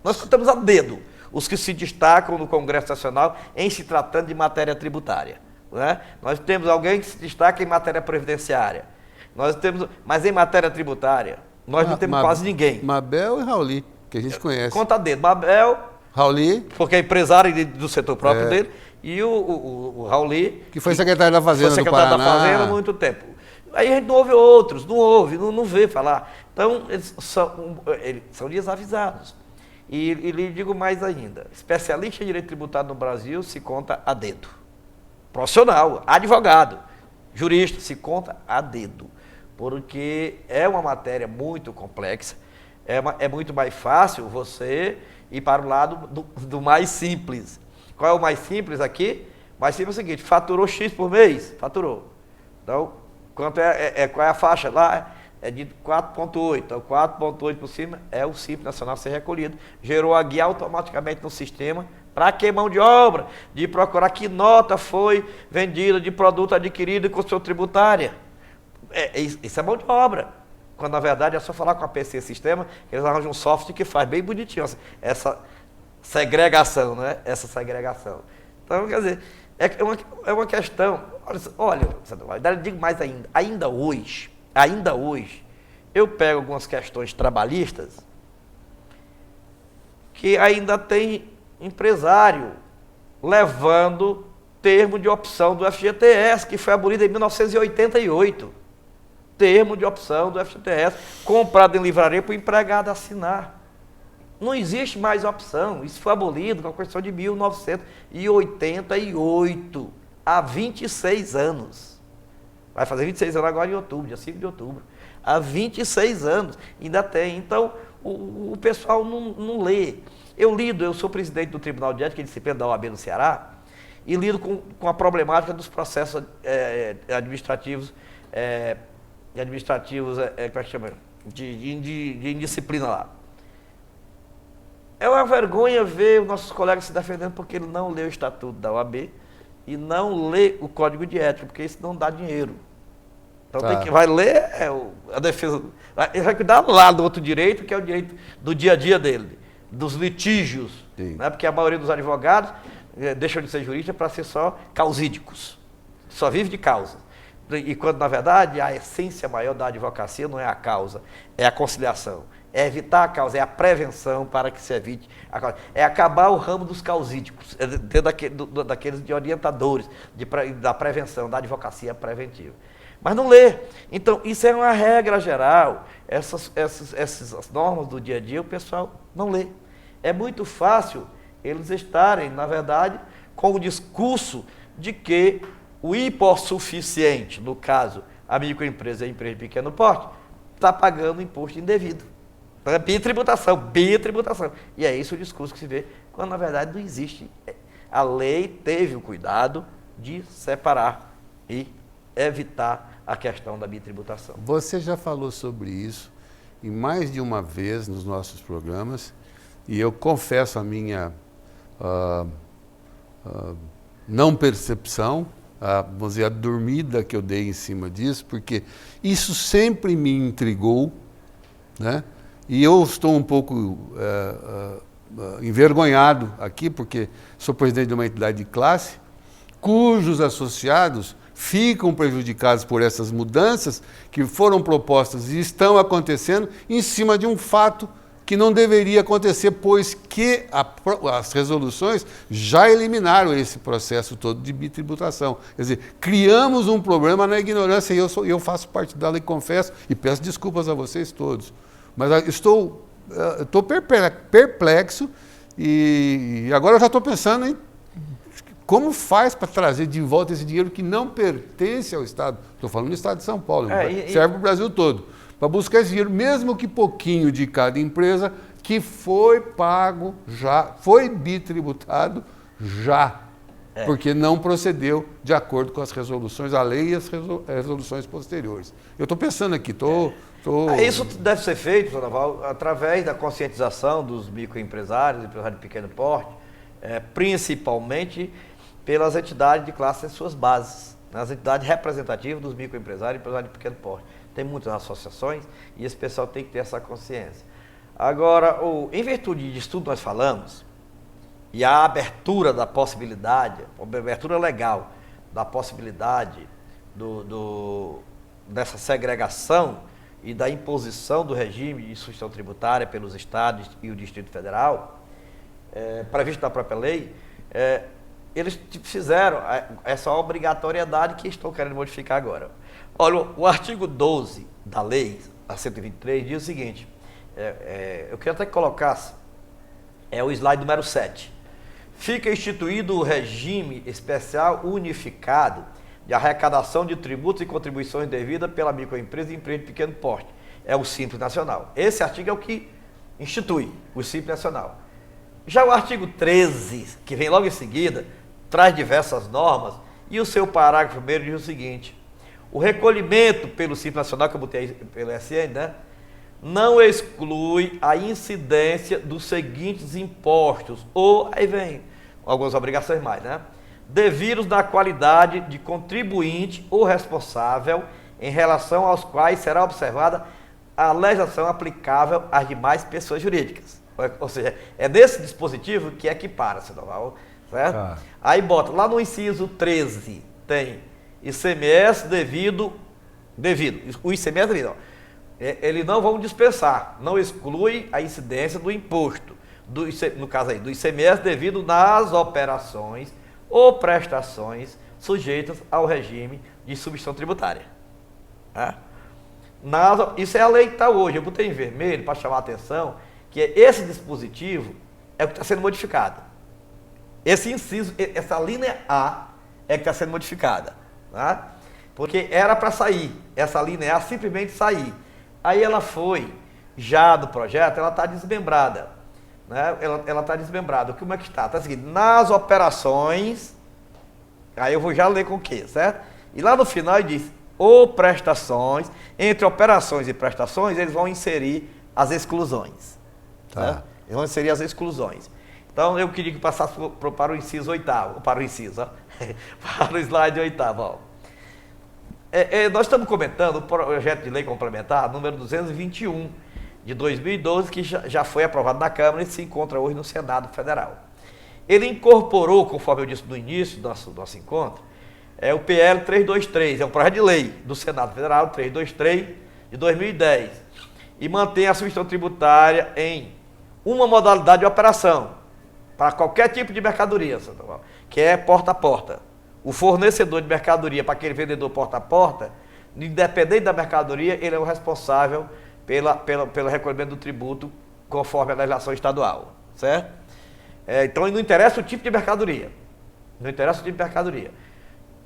nós contamos a dedo os que se destacam no Congresso Nacional em se tratando de matéria tributária. Né? Nós temos alguém que se destaca em matéria previdenciária. Nós temos, mas em matéria tributária, nós não temos quase ninguém. Mabel e Rauli, que a gente conhece. Conta dedo. Mabel, Rauli, porque é empresário do setor próprio dele, e o Rauli, que foi secretário da Fazenda foi secretário do Paraná. da Fazenda há muito tempo. Aí a gente não ouve outros, não vê falar. Então, eles são desavisados. E lhe digo mais ainda, especialista em direito tributário no Brasil se conta a dedo. Profissional, advogado, jurista, se conta a dedo. Porque é uma matéria muito complexa, é muito mais fácil você ir para o lado do mais simples. Qual é o mais simples aqui? Mais simples é o seguinte, faturou X por mês? Faturou. Então, qual é a faixa lá? É de 4,8. Então, 4,8 por cima é o Simples Nacional a ser recolhido. Gerou a guia automaticamente no sistema. Para que mão de obra? De procurar que nota foi vendida de produto adquirido com sua tributária. Isso é mão de obra. Quando, na verdade, é só falar com a PC Sistema, que eles arranjam um software que faz bem bonitinho essa segregação, né? Essa segregação. Então, quer dizer, é uma questão... Olha, eu digo mais ainda. Ainda hoje, eu pego algumas questões trabalhistas que ainda tem empresário levando termo de opção do FGTS, que foi abolido em 1988. Termo de opção do FGTS, comprado em livraria para o empregado assinar. Não existe mais opção. Isso foi abolido com a Constituição de 1988, há 26 anos. Vai fazer 26 anos agora em outubro, dia 5 de outubro. Há 26 anos, ainda tem. Então, o pessoal não lê. Eu sou presidente do Tribunal de Ética e Disciplina da OAB no Ceará, e lido com a problemática dos processos administrativos, como é que chama? De indisciplina lá. É uma vergonha ver os nossos colegas se defendendo porque ele não lê o Estatuto da OAB e não lê o Código de Ética, porque isso não dá dinheiro. Então vai ler a defesa, ele vai cuidar lá do outro direito, que é o direito do dia a dia dele, dos litígios, né? Porque a maioria dos advogados deixam de ser juristas para ser só causídicos, só vive de causa. E quando, na verdade, a essência maior da advocacia não é a causa, é a conciliação. É evitar a causa, é a prevenção para que se evite a causa. É acabar o ramo dos causídicos, daqueles de orientadores, da prevenção, da advocacia preventiva. Mas não lê. Então, isso é uma regra geral. Essas normas do dia a dia, o pessoal não lê. É muito fácil eles estarem, na verdade, com o discurso de que o hipossuficiente, no caso, a microempresa e a empresa de pequeno porte, está pagando imposto indevido. É bitributação. E é esse o discurso que se vê, quando na verdade não existe. A lei teve o cuidado de separar e evitar a questão da bitributação. Você já falou sobre isso em mais de uma vez nos nossos programas, e eu confesso a minha não percepção, vamos dizer, a dormida que eu dei em cima disso, porque isso sempre me intrigou, né? E eu estou um pouco envergonhado aqui, porque sou presidente de uma entidade de classe, cujos associados ficam prejudicados por essas mudanças que foram propostas e estão acontecendo em cima de um fato que não deveria acontecer, pois que as resoluções já eliminaram esse processo todo de bitributação. Quer dizer, criamos um problema na ignorância, e eu faço parte dela e confesso, e peço desculpas a vocês todos. Mas estou perplexo e agora eu já estou pensando em como faz para trazer de volta esse dinheiro que não pertence ao Estado. Estou falando do Estado de São Paulo, serve para o Brasil todo. Para buscar esse dinheiro, mesmo que pouquinho de cada empresa, que foi pago já, foi bitributado já, porque não procedeu de acordo com as resoluções, a lei e as resoluções posteriores. Eu estou pensando aqui, Isso deve ser feito, Sr. Naval, através da conscientização dos microempresários, empresários de pequeno porte, principalmente pelas entidades de classe em suas bases, as entidades representativas dos microempresários e empresários de pequeno porte. Tem muitas associações e esse pessoal tem que ter essa consciência. Agora, em virtude disso tudo nós falamos, e a abertura da possibilidade, a abertura legal da possibilidade dessa segregação e da imposição do regime de instituição tributária pelos estados e o Distrito Federal, previsto na própria lei, eles fizeram essa obrigatoriedade que estão querendo modificar agora. Olha, o artigo 12 da lei, a 123, diz o seguinte, eu queria até que colocasse, o slide número 7. Fica instituído o regime especial unificado de arrecadação de tributos e contribuições devidas pela microempresa e empresa de pequeno porte. É o Simples Nacional. Esse artigo é o que institui o Simples Nacional. Já o artigo 13, que vem logo em seguida, traz diversas normas, e o seu parágrafo primeiro diz o seguinte: o recolhimento pelo Simples Nacional, que eu botei pelo SN, né, não exclui a incidência dos seguintes impostos, ou, aí vem algumas obrigações mais, né? Devidos na qualidade de contribuinte ou responsável em relação aos quais será observada a legislação aplicável às demais pessoas jurídicas. Ou seja, é nesse dispositivo que equipara, certo? Aí bota, lá no inciso 13, tem ICMS devido, o ICMS devido, ó, eles não vão dispensar, não exclui a incidência do imposto, no caso aí, do ICMS devido nas operações ou prestações sujeitas ao regime de substituição tributária. Tá? Isso é a lei que está hoje. Eu botei em vermelho para chamar a atenção que esse dispositivo é o que está sendo modificado. Esse inciso, essa linha A é que está sendo modificada. Tá? Porque era para sair, essa linha A simplesmente sair. Aí ela foi, já do projeto, ela está desmembrada. Né? Ela está desmembrada. Como é que está? Está seguinte, nas operações, aí eu vou já ler com o quê, certo? E lá no final ele diz, ou prestações, entre operações e prestações, eles vão inserir as exclusões. Tá. Né? Eles vão inserir as exclusões. Então eu queria que passasse para o inciso 8º, para o inciso, ó, para o slide 8º. Ó. Nós estamos comentando o projeto de lei complementar número 221 de 2012, que já foi aprovado na Câmara e se encontra hoje no Senado Federal. Ele incorporou, conforme eu disse no início do nosso encontro, o PL 323, é um projeto de lei do Senado Federal, 323 de 2010, e mantém a substituição tributária em uma modalidade de operação, para qualquer tipo de mercadoria, que é porta a porta. O fornecedor de mercadoria, para aquele vendedor porta a porta, independente da mercadoria, ele é o responsável pelo recolhimento do tributo, conforme a legislação estadual, certo? Então, não interessa o tipo de mercadoria. Não interessa o tipo de mercadoria.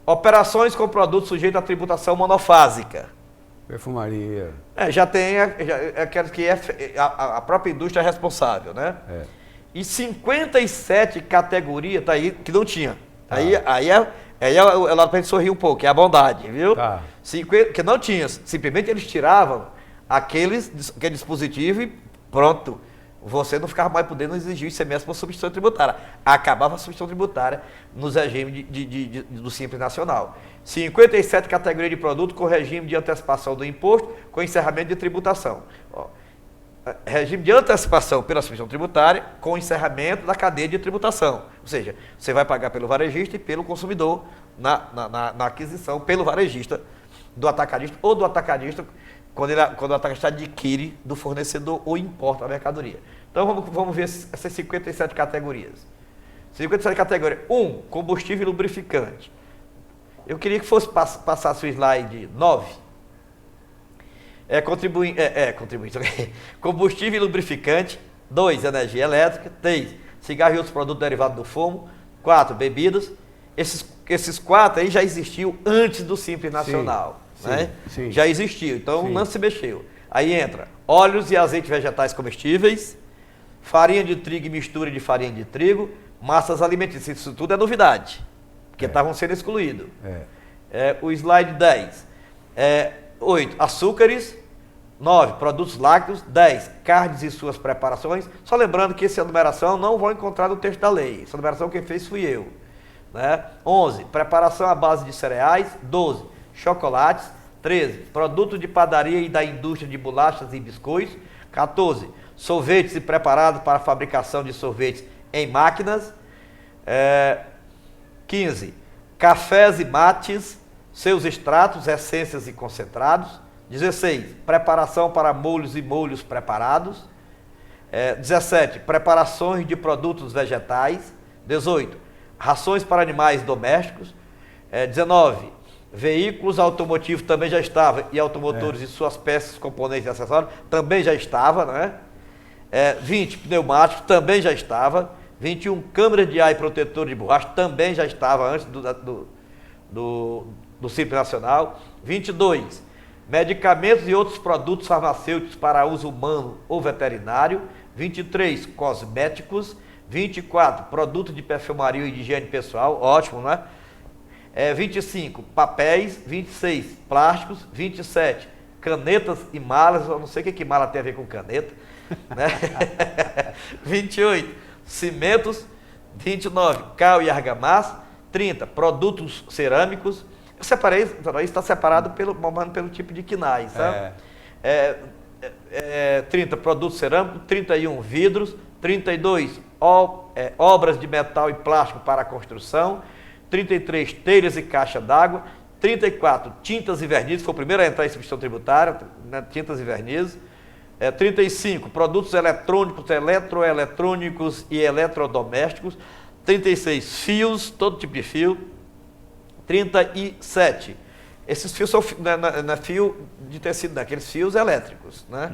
Operações com produtos sujeitos à tributação monofásica. Perfumaria. Já tem aquelas que a própria indústria é responsável, né? E 57 categorias, tá aí, que não tinha. Tá. Aí ela para gente sorrir um pouco, é a bondade, viu? Tá. Que não tinha, simplesmente eles tiravam aquele dispositivo e pronto. Você não ficava mais podendo exigir o ICMS por substituição tributária. Acabava a substituição tributária nos regimes do Simples Nacional. 57 categorias de produto com regime de antecipação do imposto com encerramento de tributação. Ó, regime de antecipação pela substituição tributária com encerramento da cadeia de tributação. Ou seja, você vai pagar pelo varejista e pelo consumidor na aquisição pelo varejista, do atacadista ou do atacadista, quando o atacadista adquire do fornecedor ou importa a mercadoria. Então vamos ver essas 57 categorias. 57 categorias. 1. Combustível e lubrificante. Eu queria que fosse passasse o slide 9. Combustível e lubrificante. 2. Energia elétrica. 3. Cigarro e outros produtos derivados do fumo. 4. Bebidas. Esses 4 aí já existiu antes do Simples Nacional. Sim, né? sim. Já existiu, então não se mexeu. Aí entra óleos e azeites vegetais comestíveis, farinha de trigo e mistura de farinha de trigo, massas alimentícias. Isso tudo é novidade, porque estavam sendo excluídos. O slide 10. 8. Açúcares. 9. Produtos lácteos. 10. Carnes e suas preparações. Só lembrando que essa numeração não vão encontrar no texto da lei. Essa numeração quem fez fui eu. Né? 11. Preparação à base de cereais. 12. Chocolates. 13. Produtos de padaria e da indústria de bolachas e biscoitos. 14. Sorvetes e preparados para a fabricação de sorvetes em máquinas. 15. Cafés e mates, seus extratos, essências e concentrados. 16. Preparação para molhos e molhos preparados. 17. Preparações de produtos vegetais. 18. Rações para animais domésticos. 19. Veículos automotivos também já estava, e automotores e suas peças, componentes e acessórios também já estava, né? 20, pneumáticos também já estava. 21, câmeras de ar e protetor de borracha também já estava antes do Simples Nacional. 22, medicamentos e outros produtos farmacêuticos para uso humano ou veterinário. 23, cosméticos. 24, produtos de perfumaria e de higiene pessoal, ótimo, né? 25, papéis. 26, plásticos. 27, canetas e malas. Eu não sei o que mala tem a ver com caneta, né? 28, cimentos. 29, cal e argamassa. 30, produtos cerâmicos. Eu separei, isso está separado pelo tipo de quinais, sabe? 30, produtos cerâmicos. 31, vidros. 32, obras de metal e plástico para a construção. 33, telhas e caixa d'água. 34, tintas e vernizes, foi o primeiro a entrar em substituição tributária, né, tintas e vernizes. 35, produtos eletrônicos, eletroeletrônicos e eletrodomésticos. 36 fios, todo tipo de fio. 37. Esses fios são não é fio de tecido, daqueles fios elétricos, né?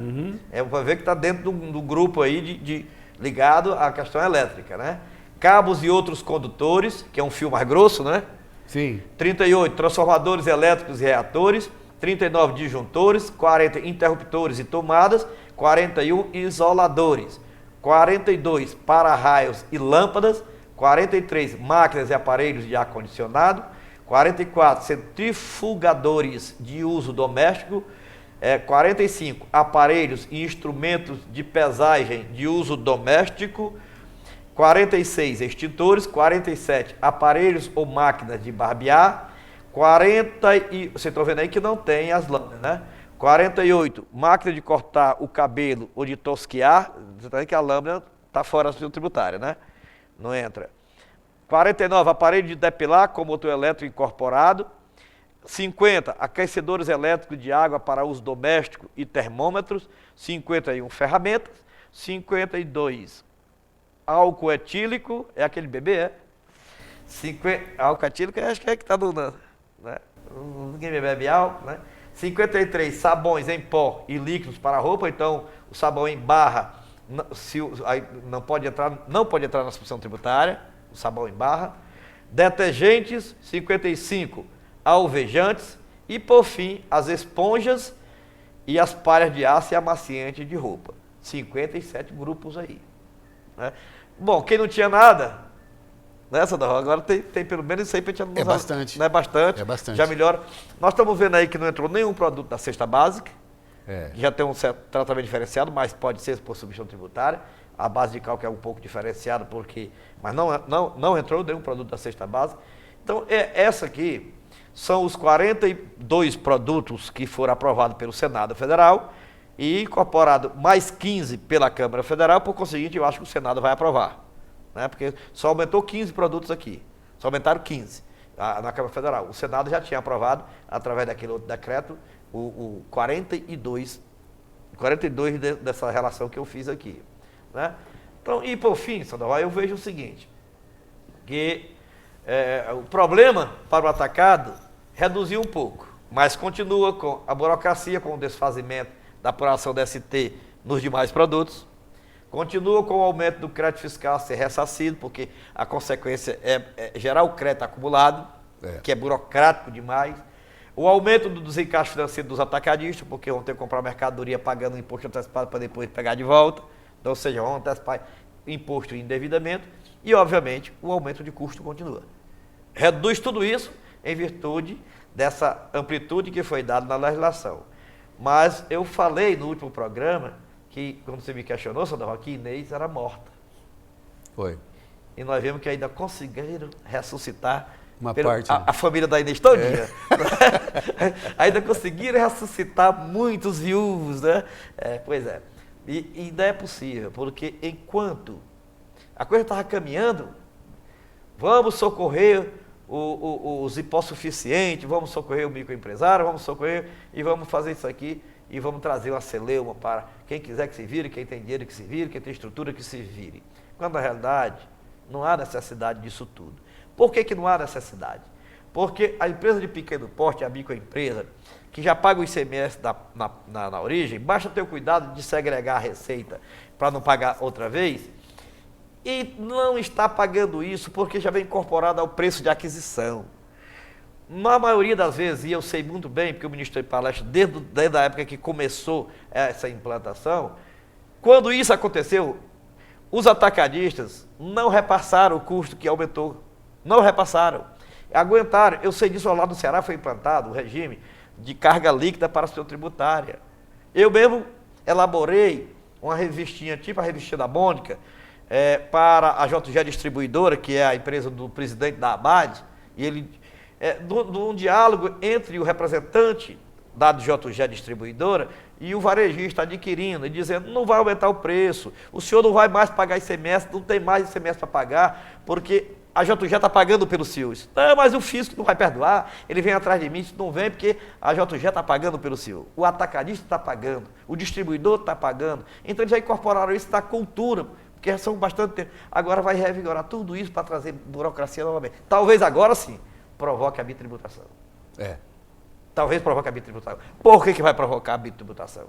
É para ver que está dentro do grupo aí ligado à questão elétrica, né? Cabos e outros condutores, que é um fio mais grosso, né? Sim. 38, transformadores elétricos e reatores. 39, disjuntores. 40, interruptores e tomadas. 41, isoladores. 42, para-raios e lâmpadas. 43, máquinas e aparelhos de ar-condicionado. 44, centrifugadores de uso doméstico. 45, aparelhos e instrumentos de pesagem de uso doméstico. 46, extintores. 47, aparelhos ou máquinas de barbear. 40 e... Vocês estão vendo aí que não tem as lâminas, né? 48, máquina de cortar o cabelo ou de tosquiar. Você está vendo que a lâmina está fora da ação tributária, né? Não entra. 49, aparelho de depilar com motor elétrico incorporado. 50, aquecedores elétricos de água para uso doméstico e termômetros. 51, ferramentas. 52, álcool etílico, é aquele bebê, é? 50, álcool etílico, acho que é que está dando, né? Ninguém bebe álcool, né? 53, sabões em pó e líquidos para roupa. Então, o sabão em barra não pode entrar na substituição tributária, o sabão em barra. Detergentes. 55, alvejantes. E, por fim, as esponjas e as palhas de aço e amaciante de roupa. 57 grupos aí, né? Bom, quem não tinha nada, né, Sandoval? Agora tem pelo menos isso aí para a gente almoçar. É bastante. Não é bastante? É bastante. Já melhora. Nós estamos vendo aí que não entrou nenhum produto da cesta básica, que já tem um certo tratamento diferenciado, mas pode ser por substituição tributária. A base de cálculo é um pouco diferenciada, mas não entrou nenhum produto da cesta básica. Então, essa aqui são os 42 produtos que foram aprovados pelo Senado Federal e incorporado mais 15 pela Câmara Federal. Por conseguinte, eu acho que o Senado vai aprovar, né? Porque só aumentou 15 produtos aqui, só aumentaram 15 na Câmara Federal. O Senado já tinha aprovado, através daquele outro decreto, o 42 dessa relação que eu fiz aqui, né? Então, e por fim, Sandoval, eu vejo o seguinte, que o problema para o atacado reduziu um pouco, mas continua com a burocracia, com o desfazimento da apuração da ST nos demais produtos, continua com o aumento do crédito fiscal a ser ressarcido, porque a consequência é gerar o crédito acumulado, que é burocrático demais, o aumento do desencaixe financeiro dos atacadistas, porque vão ter que comprar mercadoria pagando imposto antecipado para depois pegar de volta, então, ou seja, vão antecipar imposto indevidamente, e obviamente o aumento de custo continua. Reduz tudo isso em virtude dessa amplitude que foi dada na legislação. Mas eu falei no último programa que, quando você me questionou, Sandoval, que Inês era morta. Foi. E nós vimos que ainda conseguiram ressuscitar parte, a família da Inês todinha. Ainda conseguiram ressuscitar muitos viúvos, né? Pois é. E ainda é possível, porque enquanto a coisa estava caminhando, vamos socorrer os hipossuficientes, vamos socorrer o microempresário, vamos socorrer e vamos fazer isso aqui e vamos trazer uma celeuma para quem quiser que se vire, quem tem dinheiro que se vire, quem tem estrutura que se vire. Quando na realidade não há necessidade disso tudo. Por que não há necessidade? Porque a empresa de pequeno porte, a microempresa, que já paga o ICMS na origem, basta ter o cuidado de segregar a receita para não pagar outra vez, e não está pagando isso porque já vem incorporado ao preço de aquisição. Na maioria das vezes, e eu sei muito bem, porque eu ministrei palestra desde a época que começou essa implantação, quando isso aconteceu, os atacadistas não repassaram o custo que aumentou, não repassaram, aguentaram. Eu sei disso, lá no Ceará foi implantado o regime de carga líquida para a ação tributária. Eu mesmo elaborei uma revistinha, tipo a revistinha da Mônica, para a JG Distribuidora, que é a empresa do presidente da ABAD, e ele, num diálogo entre o representante da JG Distribuidora e o varejista adquirindo, e dizendo, não vai aumentar o preço, o senhor não vai mais pagar ICMS, não tem mais ICMS para pagar, porque a JG está pagando pelo CIUS. Não, mas o fisco não vai perdoar, ele vem atrás de mim, isso não vem porque a JG está pagando pelo CIUS. O atacadista está pagando, o distribuidor está pagando. Então eles já incorporaram isso na cultura, porque são bastante tempo. Agora vai revigorar tudo isso para trazer burocracia novamente. Talvez agora sim provoque a bitributação. Talvez provoque a bitributação. Por que vai provocar a bitributação?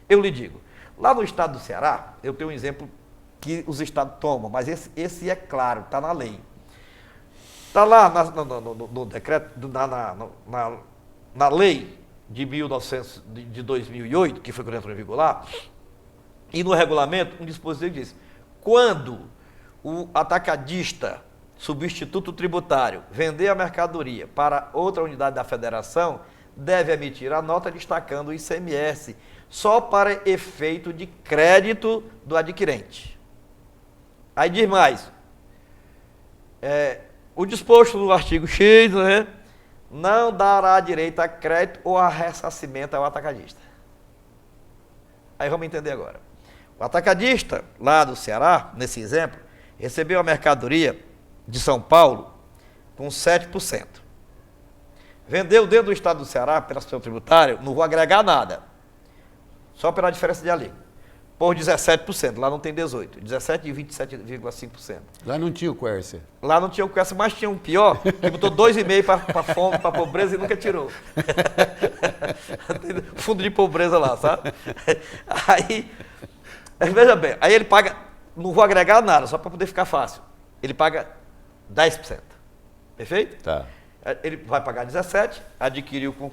Eu lhe digo, lá no estado do Ceará, eu tenho um exemplo que os estados tomam, mas esse é claro, está na lei. Está lá no decreto, na lei de 2008, que foi quando entrou em vigor lá, e no regulamento, um dispositivo diz, quando o atacadista, substituto tributário, vender a mercadoria para outra unidade da federação, deve emitir a nota destacando o ICMS, só para efeito de crédito do adquirente. Aí diz mais, o disposto no artigo X, né, não dará direito a crédito ou a ressarcimento ao atacadista. Aí vamos entender agora. O atacadista, lá do Ceará, nesse exemplo, recebeu a mercadoria de São Paulo com 7%. Vendeu dentro do estado do Ceará, pela situação tributária, não vou agregar nada, só pela diferença de alíquota, por 17%, lá não tem 18%, 17% e 27,5%. Lá não tinha o Quercia. Lá não tinha o Quercia, mas tinha um pior, que botou 2,5% para fome, para pobreza e nunca tirou. Fundo de pobreza lá, sabe? Aí, veja bem, aí ele paga, não vou agregar nada, só para poder ficar fácil, ele paga 10%, perfeito? Tá. Ele vai pagar 17%, adquiriu com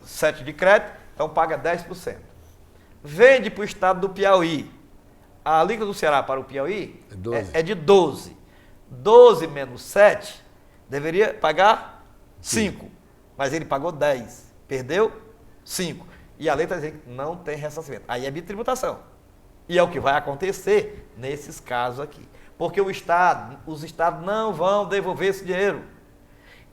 7% de crédito, então paga 10%. Vende para o estado do Piauí. A alíquota do Ceará para o Piauí é de 12%. 12 menos 7, deveria pagar 5%. Mas ele pagou 10%. Perdeu 5%. E a lei está dizendo que não tem ressarcimento. Aí é bitributação. E é o que vai acontecer nesses casos aqui. Porque os estados não vão devolver esse dinheiro.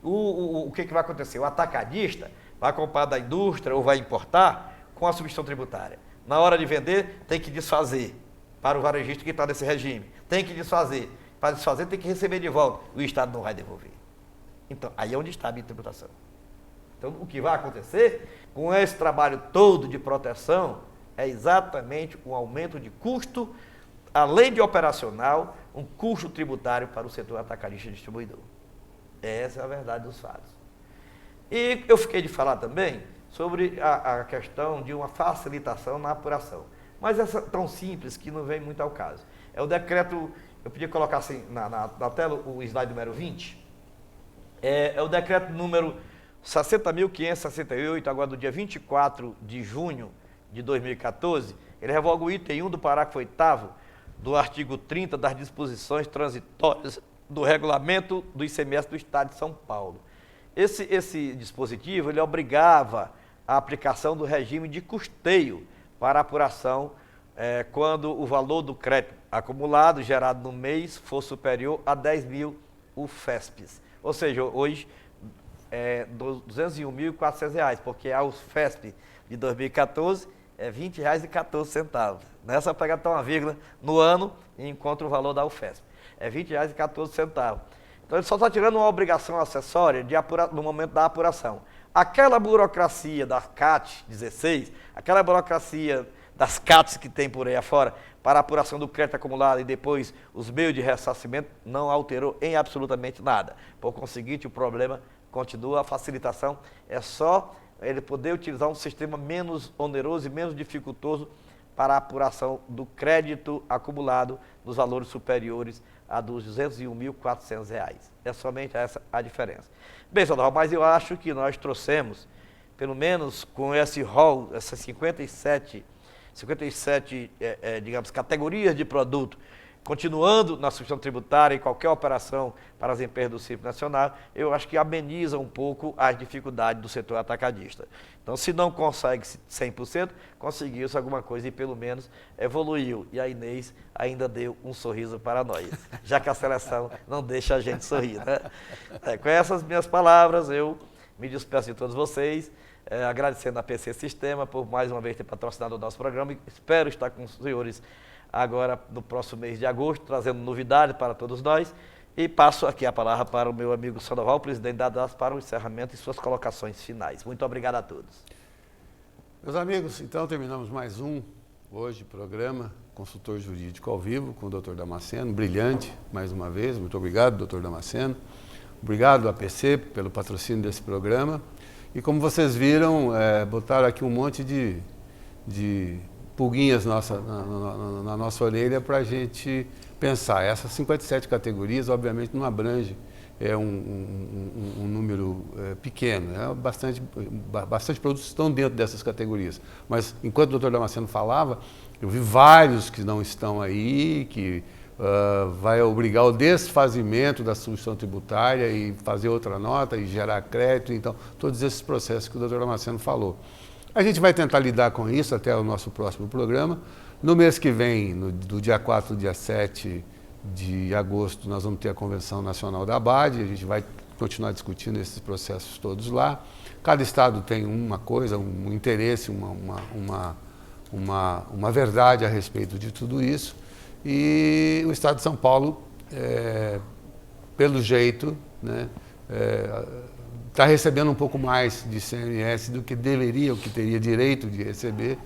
O que vai acontecer? O atacadista vai comprar da indústria ou vai importar com a substituição tributária. Na hora de vender, tem que desfazer para o varejista que está nesse regime. Tem que desfazer. Para desfazer, tem que receber de volta. O Estado não vai devolver. Então, aí é onde está a bitributação. Então, o que vai acontecer com esse trabalho todo de proteção é exatamente um aumento de custo, além de operacional, um custo tributário para o setor atacadista e distribuidor. Essa é a verdade dos fatos. E eu fiquei de falar também sobre a questão de uma facilitação na apuração. Mas essa tão simples que não vem muito ao caso. É o decreto, eu podia colocar assim na tela o slide número 20, é o decreto número 60.568, agora do dia 24 de junho de 2014, ele revoga o item 1 do parágrafo 8º do artigo 30 das disposições transitórias do regulamento do ICMS do Estado de São Paulo. Esse dispositivo, ele obrigava a aplicação do regime de custeio para apuração quando o valor do crédito acumulado gerado no mês for superior a 10.000 UFESPs. Ou seja, hoje é R$ 201.400, porque a UFESP de 2014 é R$ 20,14. Nessa pega até uma vírgula no ano e encontra o valor da UFESP. É R$ 20,14. Então, ele só está tirando uma obrigação acessória no momento da apuração. Aquela burocracia da CAT 16, aquela burocracia das CATs que tem por aí afora, para a apuração do crédito acumulado e depois os meios de ressarcimento, não alterou em absolutamente nada. Por conseguinte, o problema continua, a facilitação é só ele poder utilizar um sistema menos oneroso e menos dificultoso para a apuração do crédito acumulado nos valores superiores a dos R$ 201.400. É somente essa a diferença. Bem, Sandoval, mas eu acho que nós trouxemos, pelo menos com esse rol, essas 57 digamos, categorias de produto, continuando na substituição tributária em qualquer operação para as empresas do Simples Nacional, eu acho que ameniza um pouco as dificuldades do setor atacadista. Então, se não consegue 100%, conseguiu-se alguma coisa e pelo menos evoluiu. E a Inês ainda deu um sorriso para nós, já que a seleção não deixa a gente sorrir, né? Com essas minhas palavras, eu me despeço de todos vocês, agradecendo a PC Sistema por mais uma vez ter patrocinado o nosso programa e espero estar com os senhores agora no próximo mês de agosto, trazendo novidades para todos nós. E passo aqui a palavra para o meu amigo Sandoval, presidente da DAS, para o encerramento e suas colocações finais. Muito obrigado a todos. Meus amigos, então terminamos mais um hoje programa Consultor Jurídico ao Vivo com o Dr. Damasceno, brilhante, mais uma vez. Muito obrigado, Dr. Damasceno. Obrigado, APC, pelo patrocínio desse programa. E como vocês viram, botaram aqui um monte de pulguinhas na nossa orelha para a gente pensar. Essas 57 categorias, obviamente, não abrange um número pequeno. Bastante produtos estão dentro dessas categorias. Mas, enquanto o Dr. Damasceno falava, eu vi vários que não estão aí, que vai obrigar o desfazimento da substituição tributária e fazer outra nota e gerar crédito. Então, todos esses processos que o Dr. Damasceno falou. A gente vai tentar lidar com isso até o nosso próximo programa. No mês que vem, do dia 4 ao dia 7 de agosto, nós vamos ter a Convenção Nacional da ABAD, a gente vai continuar discutindo esses processos todos lá. Cada estado tem uma coisa, um interesse, uma verdade a respeito de tudo isso. E o estado de São Paulo, pelo jeito, né, está recebendo um pouco mais de ICMS do que deveria, o que teria direito de receber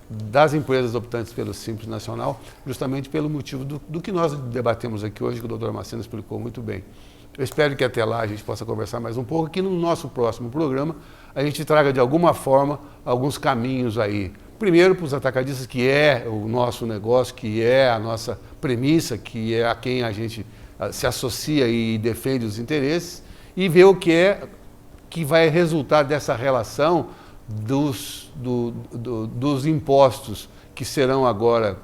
das empresas optantes pelo Simples Nacional, justamente pelo motivo do que nós debatemos aqui hoje, que o Dr. Damasceno explicou muito bem. Eu espero que até lá a gente possa conversar mais um pouco, que no nosso próximo programa a gente traga de alguma forma alguns caminhos aí. Primeiro para os atacadistas, que é o nosso negócio, que é a nossa premissa, que é a quem a gente se associa e defende os interesses, e ver o que vai resultar dessa relação dos impostos que serão agora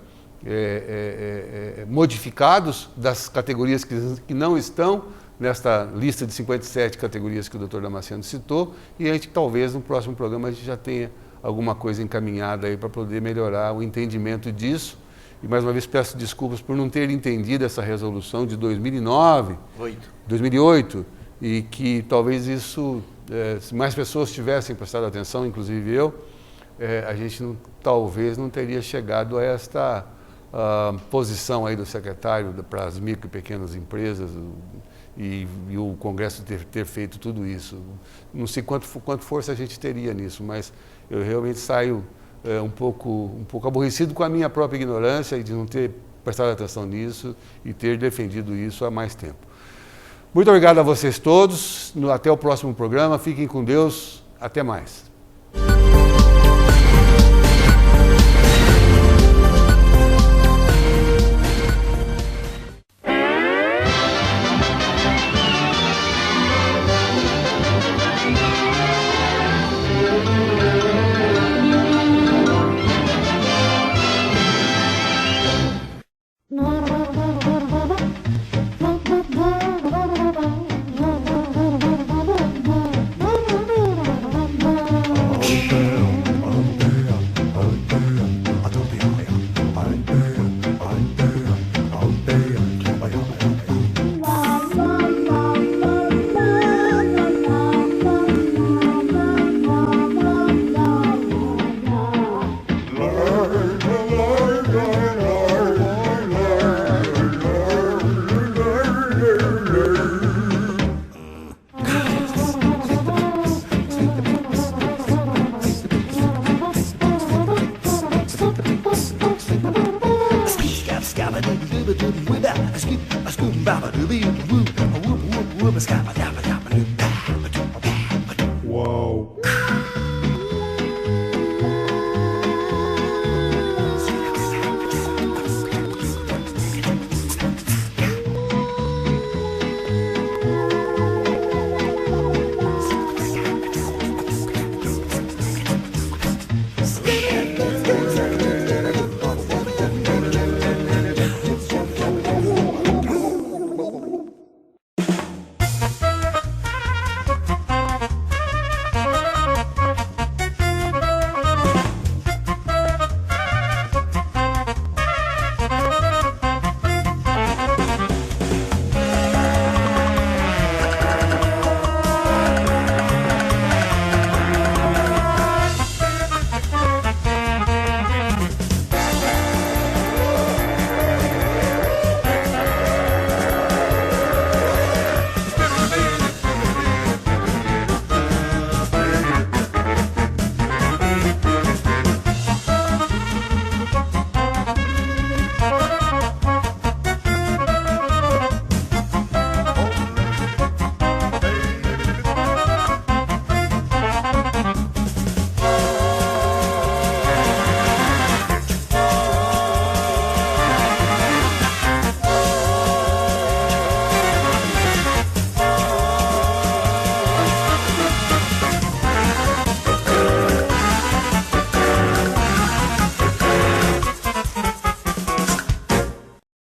modificados, das categorias que não estão nesta lista de 57 categorias que o Dr. Damasceno citou, e a gente talvez no próximo programa a gente já tenha alguma coisa encaminhada aí para poder melhorar o entendimento disso. E mais uma vez peço desculpas por não ter entendido essa resolução de 2008, e que talvez isso, se mais pessoas tivessem prestado atenção, inclusive eu, a gente talvez não teria chegado a esta posição aí do secretário para as micro e pequenas empresas e o Congresso ter feito tudo isso. Não sei quanto força a gente teria nisso, mas eu realmente saio um pouco aborrecido com a minha própria ignorância e de não ter prestado atenção nisso e ter defendido isso há mais tempo. Muito obrigado a vocês todos. Até o próximo programa. Fiquem com Deus. Até mais. Scabba-dooby-dooby-dooby, we back, a scoop, baba-dooby,